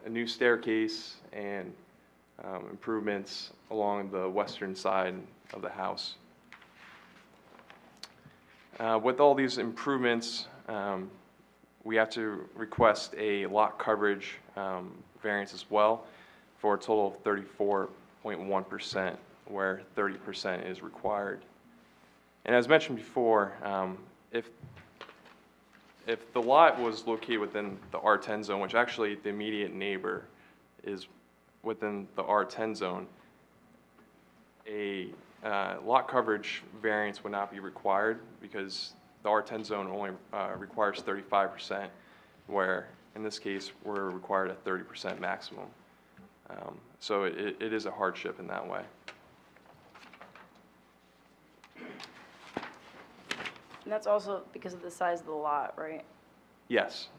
a new staircase and improvements along the western side of the house. With all these improvements, we have to request a lot coverage variance as well for a total of 34.1%, where 30% is required. And as mentioned before, if the lot was located within the R10 zone, which actually the immediate neighbor is within the R10 zone, a lot coverage variance would not be required because the R10 zone only requires 35%, where in this case we're required a 30% maximum. So it is a hardship in that way. And that's also because of the size of the lot, right? Yes.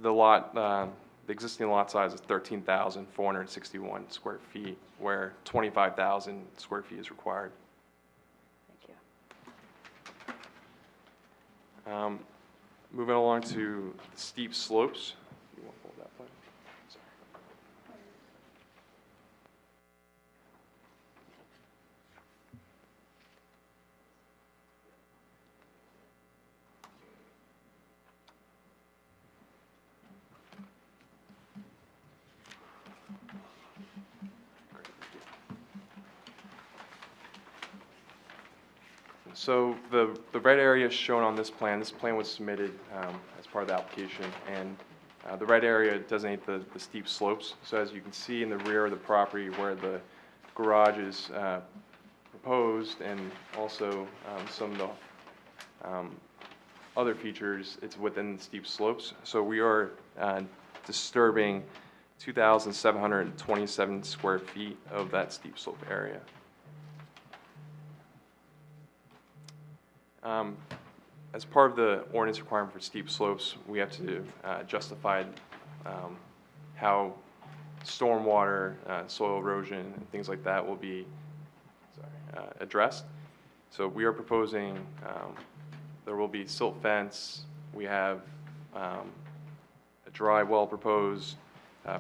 The existing lot size is 13,461 square feet, where 25,000 square feet is required. Thank you. Moving along to steep slopes. You want to hold that plan? Sorry. So the red area shown on this plan was submitted as part of the application, and the red area designate the steep slopes. So as you can see in the rear of the property where the garage is proposed, and also some of the other features, it's within the steep slopes. So we are disturbing 2,727 square feet of that steep slope area. As part of the ordinance requirement for steep slopes, we have to justify how stormwater, soil erosion, and things like that will be addressed. So we are proposing there will be silt fence. We have a dry well proposed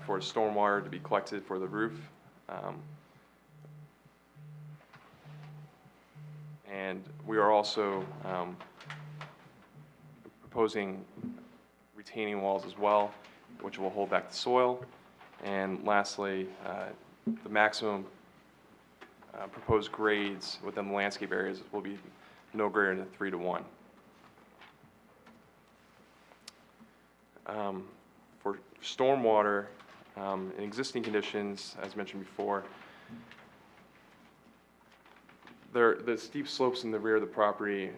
for stormwater to be collected for the roof. And we are also proposing retaining walls as well, which will hold back the soil. And lastly, the maximum proposed grades within the landscape areas will be no greater than 3 to 1. For stormwater, in existing conditions, as mentioned before, the steep slopes in the rear of the property,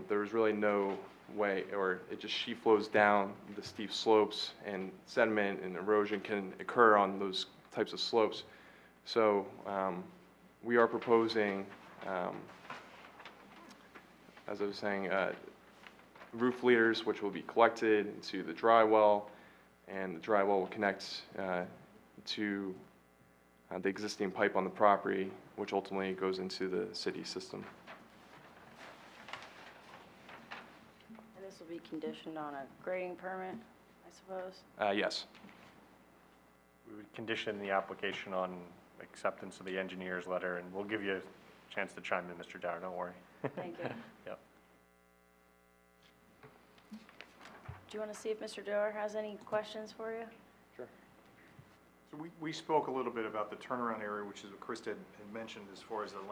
there was really no way, or it just sheet flows down the steep slopes, and sediment and erosion can occur on those types of slopes. So we are proposing, as I was saying, roof leaders which will be collected into the dry well, and the dry well will connect to the existing pipe on the property, which ultimately goes into the city system. And this will be conditioned on a grading permit, I suppose? Yes. We would condition the application on acceptance of the engineer's letter, and we'll give you a chance to chime in, Mr. Dowd, don't worry. Thank you. Yep. Do you want to see if Mr. Doer has any questions for you? Sure. So we spoke a little bit about the turnaround area, which is what Chris had mentioned as far as a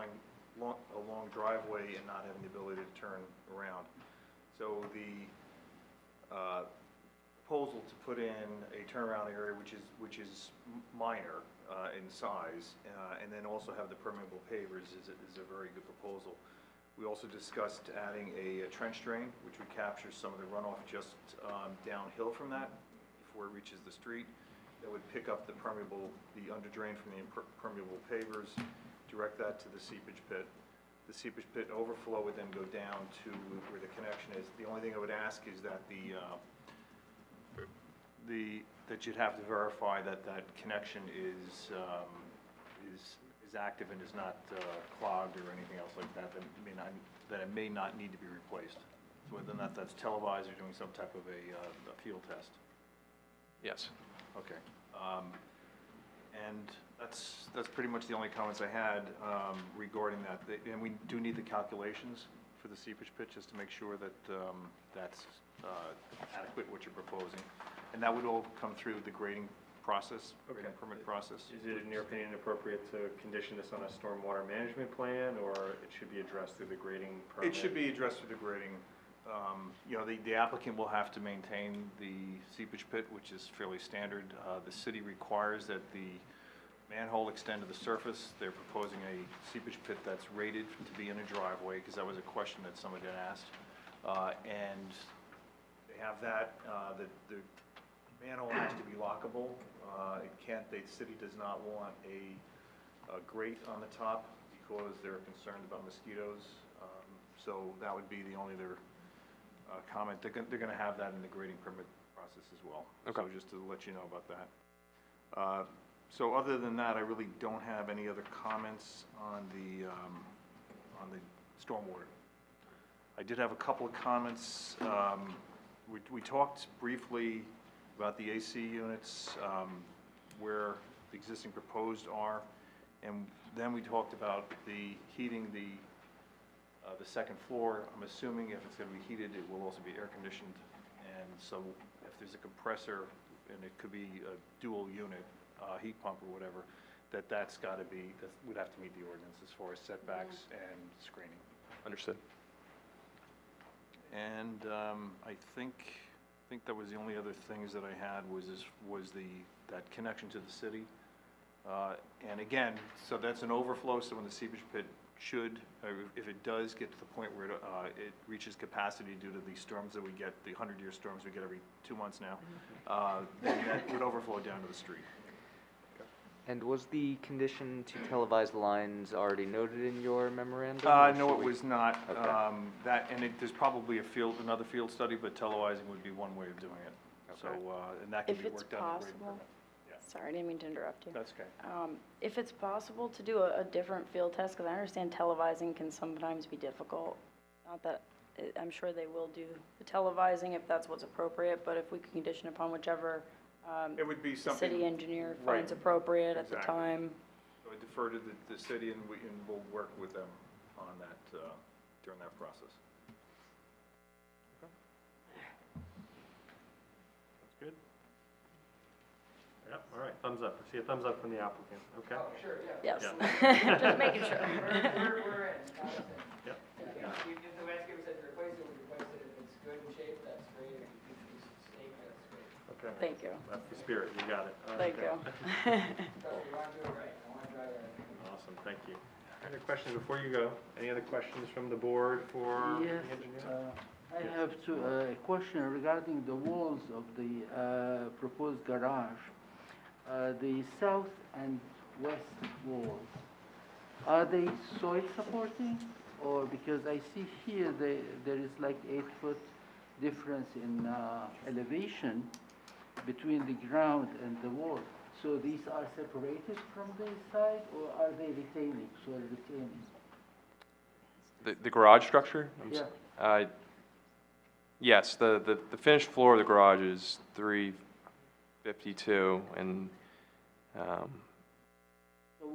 long driveway and not having the ability to turn around. So the proposal to put in a turnaround area, which is minor in size, and then also have the permeable pavers is a very good proposal. We also discussed adding a trench drain, which would capture some of the runoff just downhill from that before it reaches the street. That would pick up the under drain from the permeable pavers, direct that to the seepage pit. The seepage pit overflow would then go down to where the connection is. The only thing I would ask is that that you'd have to verify that that connection is active and is not clogged or anything else like that, that it may not need to be replaced. So whether or not that's televised or doing some type of a field test. Yes. Okay. And that's pretty much the only comments I had regarding that. And we do need the calculations for the seepage pit just to make sure that that's adequate what you're proposing. And that would all come through the grading process, grading permit process. Is it, in your opinion, appropriate to condition this on a stormwater management plan, or it should be addressed through the grading permit? It should be addressed through the grading. You know, the applicant will have to maintain the seepage pit, which is fairly standard. The city requires that the manhole extend to the surface. They're proposing a seepage pit that's rated to be in a driveway, because that was a question that somebody had asked. And they have that. The manhole has to be lockable. It can't, the city does not want a grate on the top because they're concerned about mosquitoes. So that would be the only other comment. They're going to have that in the grading permit process as well. Okay. So just to let you know about that. So other than that, I really don't have any other comments on the stormwater. I did have a couple of comments. We talked briefly about the AC units, where the existing proposed are, and then we talked about the heating the second floor. I'm assuming if it's going to be heated, it will also be air conditioned, and so if there's a compressor, and it could be a dual unit, heat pump or whatever, that's got to be, would have to meet the ordinance as far as setbacks and screening. Understood. And I think that was the only other things that I had was that connection to the city. And again, so that's an overflow, so when the seepage pit should, if it does get to the point where it reaches capacity due to the storms that we get, the 100-year storms we get every 2 months now, then that would overflow down to the street. And was the condition to televise the lines already noted in your memorandum? No, it was not. Okay. There's probably another field study, but televising would be one way of doing it. Okay. So, and that can be worked out. If it's possible, sorry, I didn't mean to interrupt you. That's okay. If it's possible to do a different field test, because I understand televising can sometimes be difficult. Not that, I'm sure they will do the televising if that's what's appropriate, but if we could condition upon whichever it would be the something city engineer finds appropriate at the time. So I defer to the city, and we'll work with them on that during that process. Okay. That's good. Yep, all right, thumbs up. I see a thumbs up from the applicant. Okay. Oh, sure, yeah. Yes. Yeah. Just making sure. We're in. Yep. If the landscaper says replace it, we replace it. If it's good in shape, that's great. If it's stake, that's great. Okay. Thank you. That's the spirit. You got it. Thank you. Trust me, we want to do it right. I want to drive it. Awesome, thank you. Any questions before you go? Any other questions from the board for Yes, the engineer? I have a question regarding the walls of the proposed garage. The south and west walls, are they soil supporting? Or because I see here there is like 8-foot difference in elevation between the ground and the wall. So these are separated from the side, or are they retaining, soil retaining? The garage structure? Yeah. Yes, the finished floor of the garage is 352, and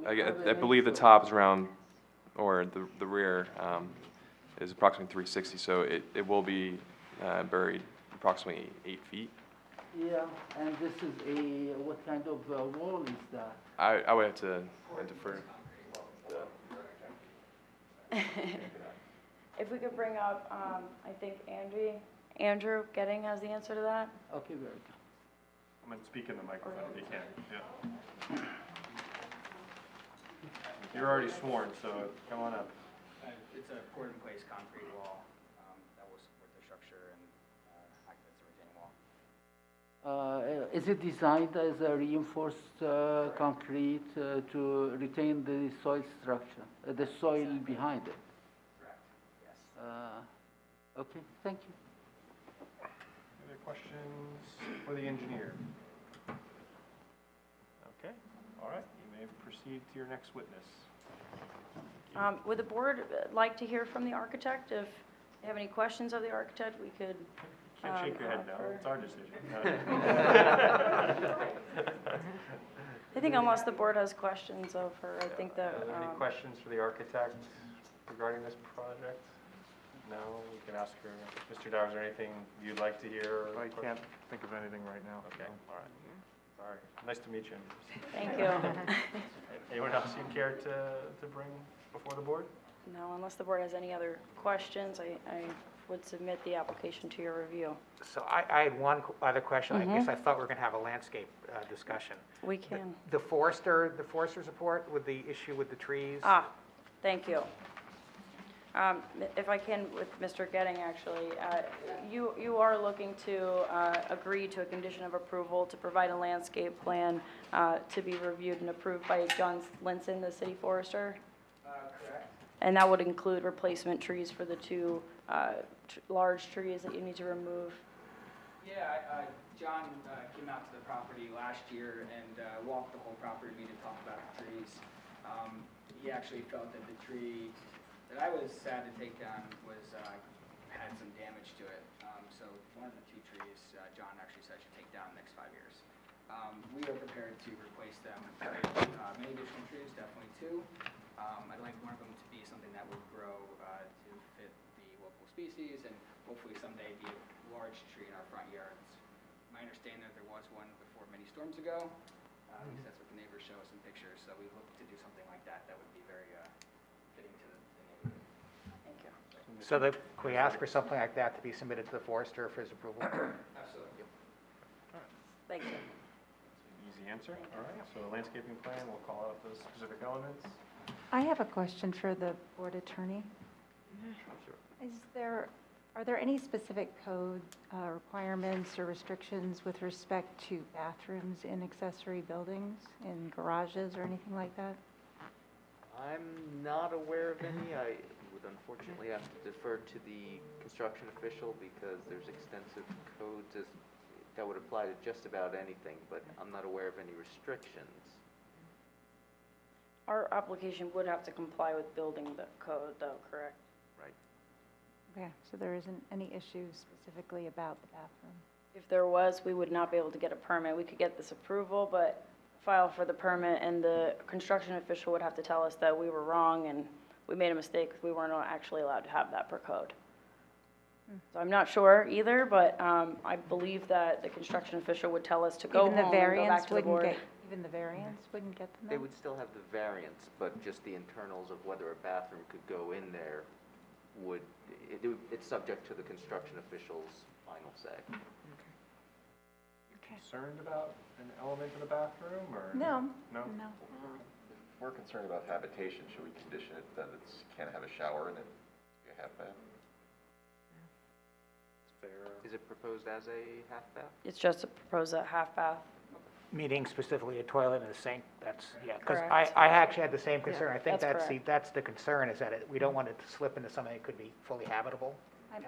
I believe the top is around, or the rear is approximately 360, so it will be buried approximately 8 feet. Yeah, and this is what kind of wall is that? I would have to defer. If we could bring up, I think Andrew Getting has the answer to that. Okay, very good. I'm going to speak in the microphone if you can. Yeah. You're already sworn, so come on up. It's a poured-in-place concrete wall that will support the structure and act as a retaining wall. Is it designed as a reinforced concrete to retain the soil structure, the soil behind it? Correct, yes. Okay, thank you. Other questions for the engineer? Okay, all right, you may proceed to your next witness. Would the board like to hear from the architect? If you have any questions of the architect, we could. Can't shake your head now, it's our decision. I think unless the board has questions of her, I think that. Are there any questions for the architect regarding this project? No, we can ask her. Mr. Dow, is there anything you'd like to hear? I can't think of anything right now. Okay, all right. Sorry. Nice to meet you. Thank you. Anyone else you'd care to bring before the board? No, unless the board has any other questions, I would submit the application to your review. So I had one other question. I guess I thought we were going to have a landscape discussion. We can. The forester's report with the issue with the trees. Thank you. If I can, with Mr. Getting, actually, you are looking to agree to a condition of approval to provide a landscape plan to be reviewed and approved by John Linson, the city forester? Correct. And that would include replacement trees for the two large trees that you need to remove. Yeah, John came out to the property last year and walked the whole property, we did talk about the trees. He actually felt that the tree that I was sad to take down was, had some damage to it. So one of the two trees, John actually said should take down in the next 5 years. We are prepared to replace them with many additional trees, definitely two. I'd like one of them to be something that would grow to fit the local species and hopefully someday be a large tree in our front yards. My understanding that there was one before many storms ago. At least that's what the neighbors show us in pictures. So we hope to do something like that. That would be very fitting to the neighborhood. Thank you. So can we ask for something like that to be submitted to the forester for his approval? Absolutely. Thank you. Easy answer. All right, so the landscaping plan, we'll call out those specific elements. I have a question for the board attorney. Are there any specific code requirements or restrictions with respect to bathrooms in accessory buildings, in garages or anything like that? I'm not aware of any. I would unfortunately have to defer to the construction official because there's extensive codes that would apply to just about anything, but I'm not aware of any restrictions. Our application would have to comply with building the code though, correct? Right. Okay, so there isn't any issue specifically about the bathroom? If there was, we would not be able to get a permit. We could get this approval, but file for the permit, and the construction official would have to tell us that we were wrong and we made a mistake because we weren't actually allowed to have that per code. So I'm not sure either, but I believe that the construction official would tell us to go home and go back to the board. Even the variance wouldn't get them They out? would still have the variance, but just the internals of whether a bathroom could go in there it's subject to the construction official's final say. Concerned about an element of the bathroom, or? No. No? No. If we're concerned about habitation, should we condition it that it can't have a shower in it, be a half bath? Is it proposed as a half bath? It's just to propose a half bath. Meaning specifically a toilet and a sink, that's, yeah, because Correct. I actually had the same concern. I think That's correct. that's the concern, is that we don't want it to slip into something that could be fully habitable.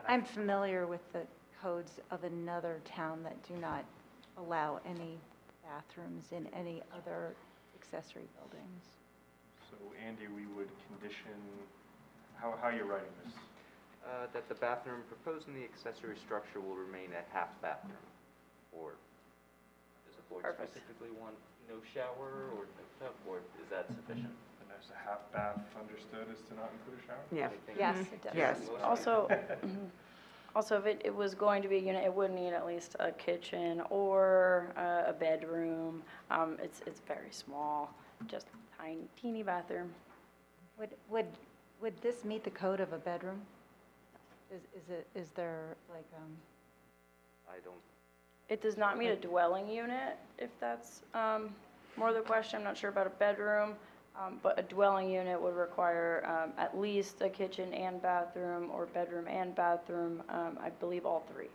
I'm familiar with the codes of another town that do not allow any bathrooms in any other accessory buildings. So Andy, we would condition, how are you writing this? That the bathroom proposed in the accessory structure will remain a half bathroom, or does the board Perfect. specifically want no shower or no tub, or is that sufficient? And there's a half bath understood as to not include a shower? Yeah. I think Yes, it's- it does. Yes. Also, also, if it was going to be a unit, it would need at least a kitchen or a bedroom. It's very small, just teeny bathroom. Would this meet the code of a bedroom? Is there like, I don't, It does not meet a dwelling unit, if that's more the question. I'm not sure about a bedroom, but a dwelling unit would require at least a kitchen and bathroom, or bedroom and bathroom. I believe all three is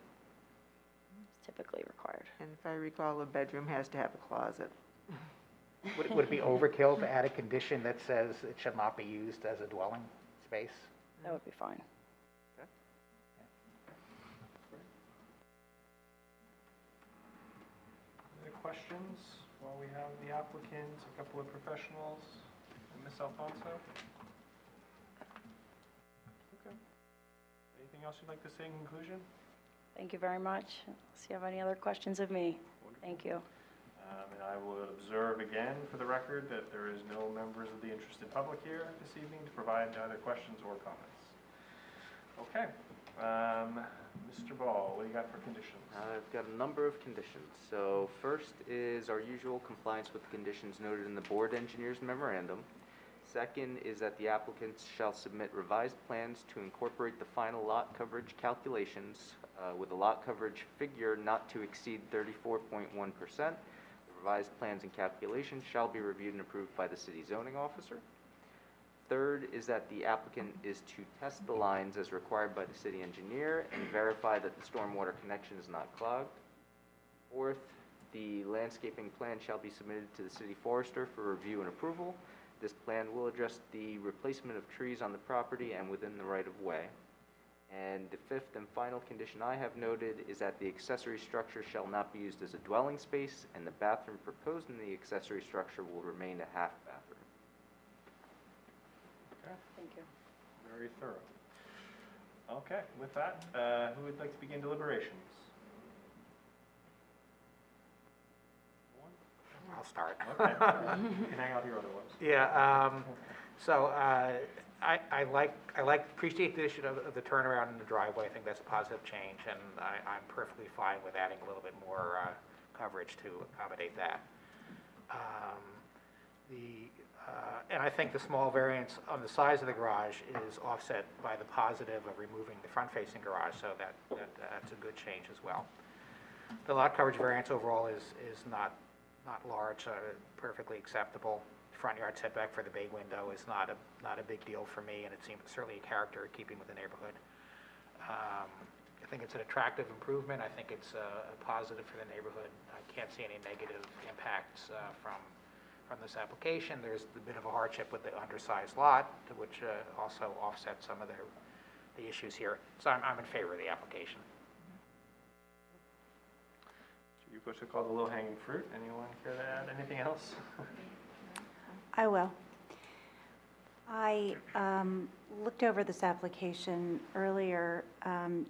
typically required. And if I recall, a bedroom has to have a closet. Would it be overkill to add a condition that says it shall not be used as a dwelling space? That would be fine. Any questions while we have the applicants, a couple of professionals, and Ms. Alfonso? Okay. Anything else you'd like to say in conclusion? Thank you very much. Unless you have any other questions of me. Thank you. And I will observe again for the record that there is no members of the interested public here this evening to provide either questions or comments. Okay. Mr. Ball, what do you got for conditions? I've got a number of conditions. So first is our usual compliance with the conditions noted in the board engineer's memorandum. Second is that the applicants shall submit revised plans to incorporate the final lot coverage calculations with a lot coverage figure not to exceed 34.1%. The revised plans and calculations shall be reviewed and approved by the city zoning officer. Third is that the applicant is to test the lines as required by the city engineer and verify that the stormwater connection is not clogged. Fourth, the landscaping plan shall be submitted to the city forester for review and approval. This plan will address the replacement of trees on the property and within the right-of-way. And the fifth and final condition I have noted is that the accessory structure shall not be used as a dwelling space, and the bathroom proposed in the accessory structure will remain a half bathroom. Okay, Thank you. very thorough. Okay, with that, who would like to begin deliberations? I'll start. Okay, you can hang out here otherwise. Yeah, I appreciate the addition of the turnaround in the driveway. I think that's a positive change, and I'm perfectly fine with adding a little bit more coverage to accommodate that. And I think the small variance on the size of the garage is offset by the positive of removing the front-facing garage, so that's a good change as well. The lot coverage variance overall is not large, perfectly acceptable. Front yard setback for the bay window is not a big deal for me, and it seems certainly a character keeping with the neighborhood. I think it's an attractive improvement. I think it's a positive for the neighborhood. I can't see any negative impacts from this application. There's a bit of a hardship with the undersized lot, which also offsets some of the issues here. So I'm in favor of the application. You wish to call the low-hanging fruit. Anyone care to add anything else? I will. I looked over this application earlier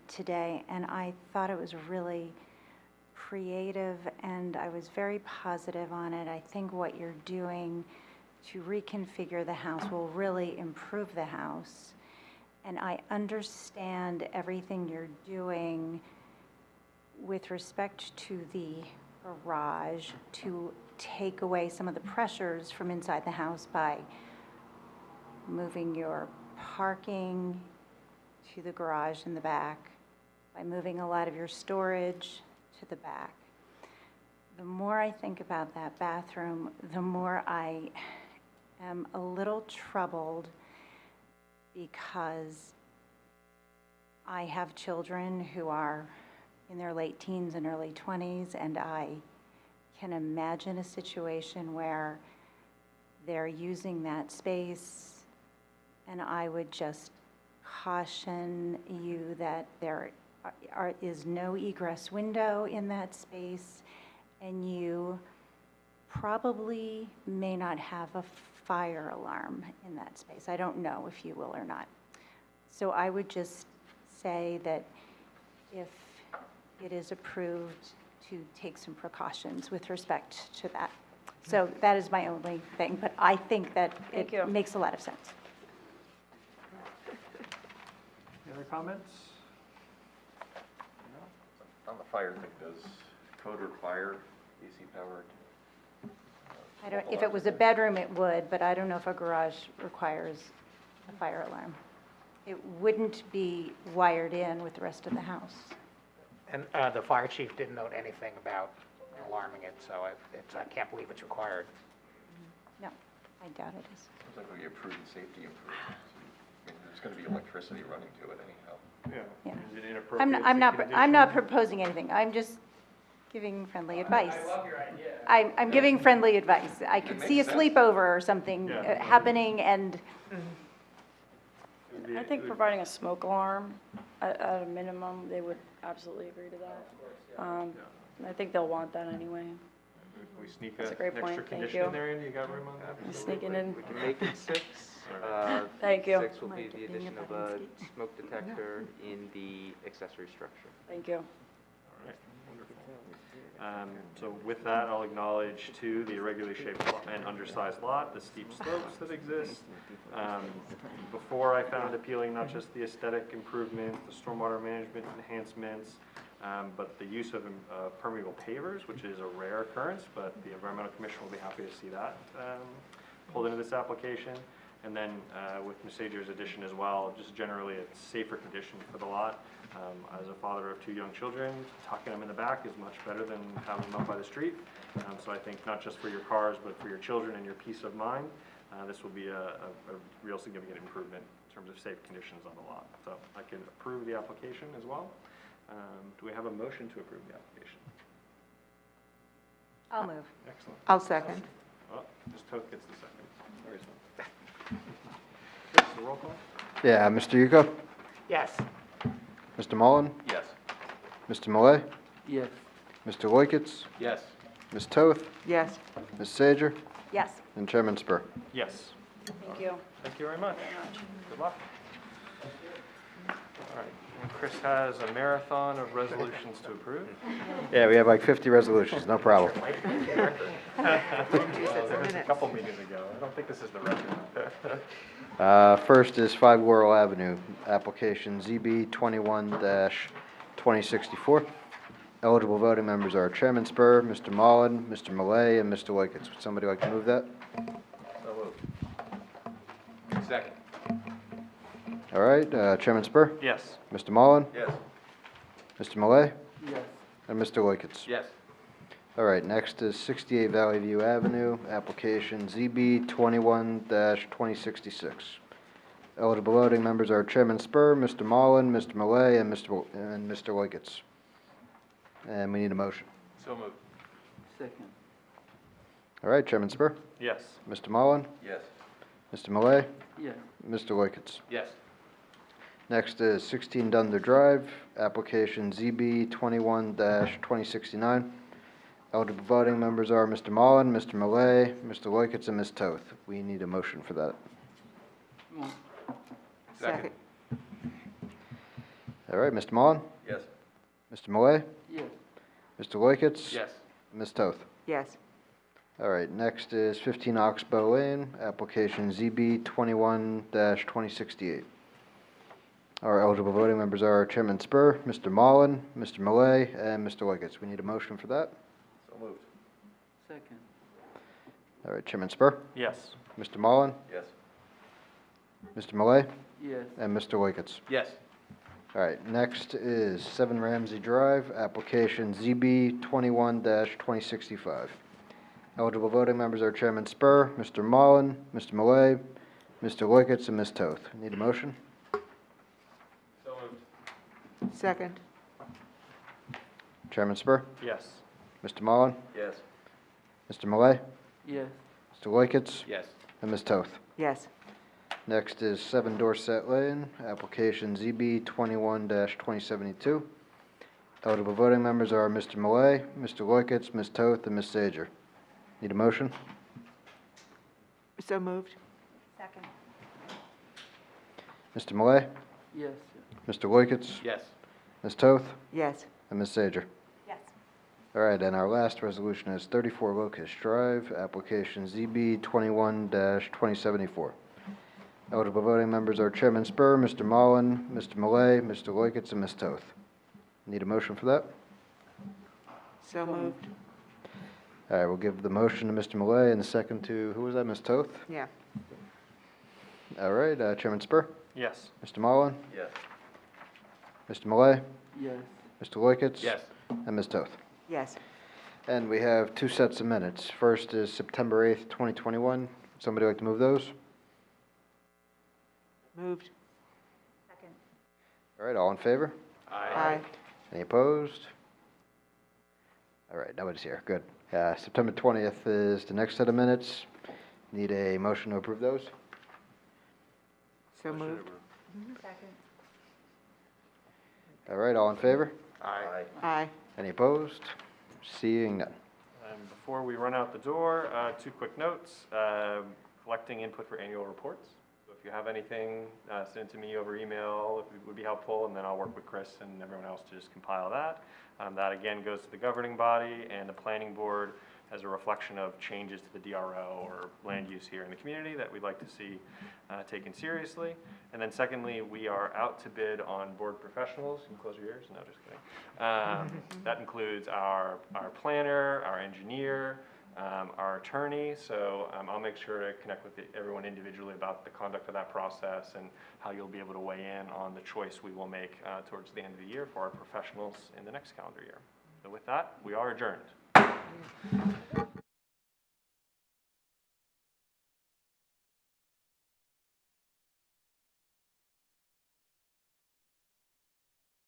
today, and I thought it was really creative, and I was very positive on it. I think what you're doing to reconfigure the house will really improve the house, and I understand everything you're doing with respect to the garage to take away some of the pressures from inside the house by moving your parking to the garage in the back, by moving a lot of your storage to the back. The more I think about that bathroom, the more I am a little troubled, because I have children who are in their late teens and early 20s, and I can imagine a situation where they're using that space, and I would just caution you that there is no egress window in that space, and you probably may not have a fire alarm in that space. I don't know if you will or not. So I would just say that if it is approved, to take some precautions with respect to that. So that is my only thing, but I think that it makes a lot of sense. Any other comments? On the fire thing, does code require AC powered? I don't, if it was a bedroom, it would, but I don't know if a garage requires a fire alarm. It wouldn't be wired in with the rest of the house. And the fire chief didn't note anything about alarming it, so I can't believe it's required. No, I doubt it is. Seems like we approved safety improvements. I mean, there's going to be electricity running to it anyhow. Yeah. Yeah. Is it inappropriate? I'm not proposing anything. I'm just giving friendly advice. I love your idea. I'm giving friendly advice. I could see a sleepover or something happening, and I think providing a smoke alarm at a minimum, they would absolutely agree to that. I think they'll want that anyway. Can we sneak That's a an great extra point. Thank condition you. in there, Andy? You got room on that? I'm sneaking in. We can make it 6. Thank you. 6 will be the addition of a smoke detector in the accessory structure. Thank you. All right, wonderful. So with that, I'll acknowledge too the irregularly shaped and undersized lot, the steep slopes that exist. Before I found appealing not just the aesthetic improvements, the stormwater management enhancements, but the use of permeable pavers, which is a rare occurrence, but the Environmental Commission will be happy to see that pulled into this application. And then with Mercedes' addition as well, just generally a safer condition for the lot. As a father of 2 young children, tucking them in the back is much better than having them up by the street. So I think not just for your cars, but for your children and your peace of mind, this will be a real significant improvement in terms of safe conditions on the lot. So I can approve the application as well. Do we have a motion to approve the application? I'll move. Excellent. I'll second. Well, Ms. Toth gets the second. There is one. Chris, the roll call? Yeah, Mr. Yuko, Yes. Mr. Mullen, Yes. Mr. Malay, Yes. Mr. Loiketz, Yes. Ms. Toth, Yes. Ms. Sager, Yes. and Chairman Spur. Yes. Thank you. Thank you very much. Good luck. All right, and Chris has a marathon of resolutions to approve. Yeah, we have like 50 resolutions, no problem. There was a couple meetings ago. I don't think this is the record. First is 5 Laurel Avenue, application ZB 21-2064. Eligible voting members are Chairman Spur, Mr. Mullen, Mr. Malay, and Mr. Loiketz. Would somebody like to move that? So moved. Second. All right, Chairman Spur, Yes. Mr. Mullen, Yes. Mr. Malay, Yes. and Mr. Loiketz. Yes. All right, next is 68 Valley View Avenue, application ZB 21-2066. Eligible voting members are Chairman Spur, Mr. Mullen, Mr. Malay, and Mr. Loiketz. And we need a motion. So moved. Second. All right, Chairman Spur, Yes. Mr. Mullen, Yes. Mr. Malay, Yes. Mr. Loiketz. Yes. Next is 16 Dunder Drive, application ZB 21-2069. Eligible voting members are Mr. Mullen, Mr. Malay, Mr. Loiketz, and Ms. Toth. We need a motion for that. Move. Second. All right, Mr. Mullen, Yes. Mr. Malay, Yes. Mr. Loiketz. Yes. Ms. Toth. Yes. All right, next is 15 Oxbow Lane, application ZB 21-2068. Our eligible voting members are Chairman Spur, Mr. Mullen, Mr. Malay, and Mr. Loiketz. We need a motion for that. So moved. Second. All right, Chairman Spur, Yes. Mr. Mullen, Yes. Mr. Malay, Yes. and Mr. Loiketz. Yes. All right, next is 7 Ramsey Drive, application ZB 21-2065. Eligible voting members are Chairman Spur, Mr. Mullen, Mr. Malay, Mr. Loiketz, and Ms. Toth. Need a motion? So moved. Second. Chairman Spur, Yes. Mr. Mullen, Yes. Mr. Malay, Yes. Mr. Loiketz, Yes. and Ms. Toth. Yes. Next is 7 Dorset Lane, application ZB 21-2072. Eligible voting members are Mr. Malay, Mr. Loiketz, Ms. Toth, and Ms. Sager. Need a motion? So moved. Second. Mr. Malay, Yes. Mr. Loiketz, Yes. Ms. Toth, Yes. and Ms. Sager. Yes. All right, and our last resolution is 34 Locust Drive, application ZB 21-2074. Eligible voting members are Chairman Spur, Mr. Mullen, Mr. Malay, Mr. Loiketz, and Ms. Toth. Need a motion for that? So moved. All right, we'll give the motion to Mr. Malay and the second to, who was that, Ms. Toth? Yeah. All right, Chairman Spur, Yes. Mr. Mullen, Yes. Mr. Malay, Yes. Mr. Loiketz. Yes. And Ms. Toth. Yes. And we have 2 sets of minutes. First is September 8th, 2021. Somebody like to move those? Moved. Second. All right, all in favor? Aye. Any opposed? All right, nobody's here. Good. September 20th is the next set of minutes. Need a motion to approve those? So moved. Second. All right, all in favor? Aye. Aye. Any opposed? Seeing none. And before we run out the door, 2 quick notes. Collecting input for annual reports. So if you have anything, send it to me over email. It would be helpful, and then I'll work with Chris and everyone else to just compile that. That again goes to the governing body and the planning board as a reflection of changes to the DRO or land use here in the community that we'd like to see taken seriously. And then secondly, we are out to bid on board professionals. You can close your ears? No, just kidding. That includes our planner, our engineer, our attorney. So I'll make sure to connect with everyone individually about the conduct of that process and how you'll be able to weigh in on the choice we will make towards the end of the year for our professionals in the next calendar year. So with that, we are adjourned.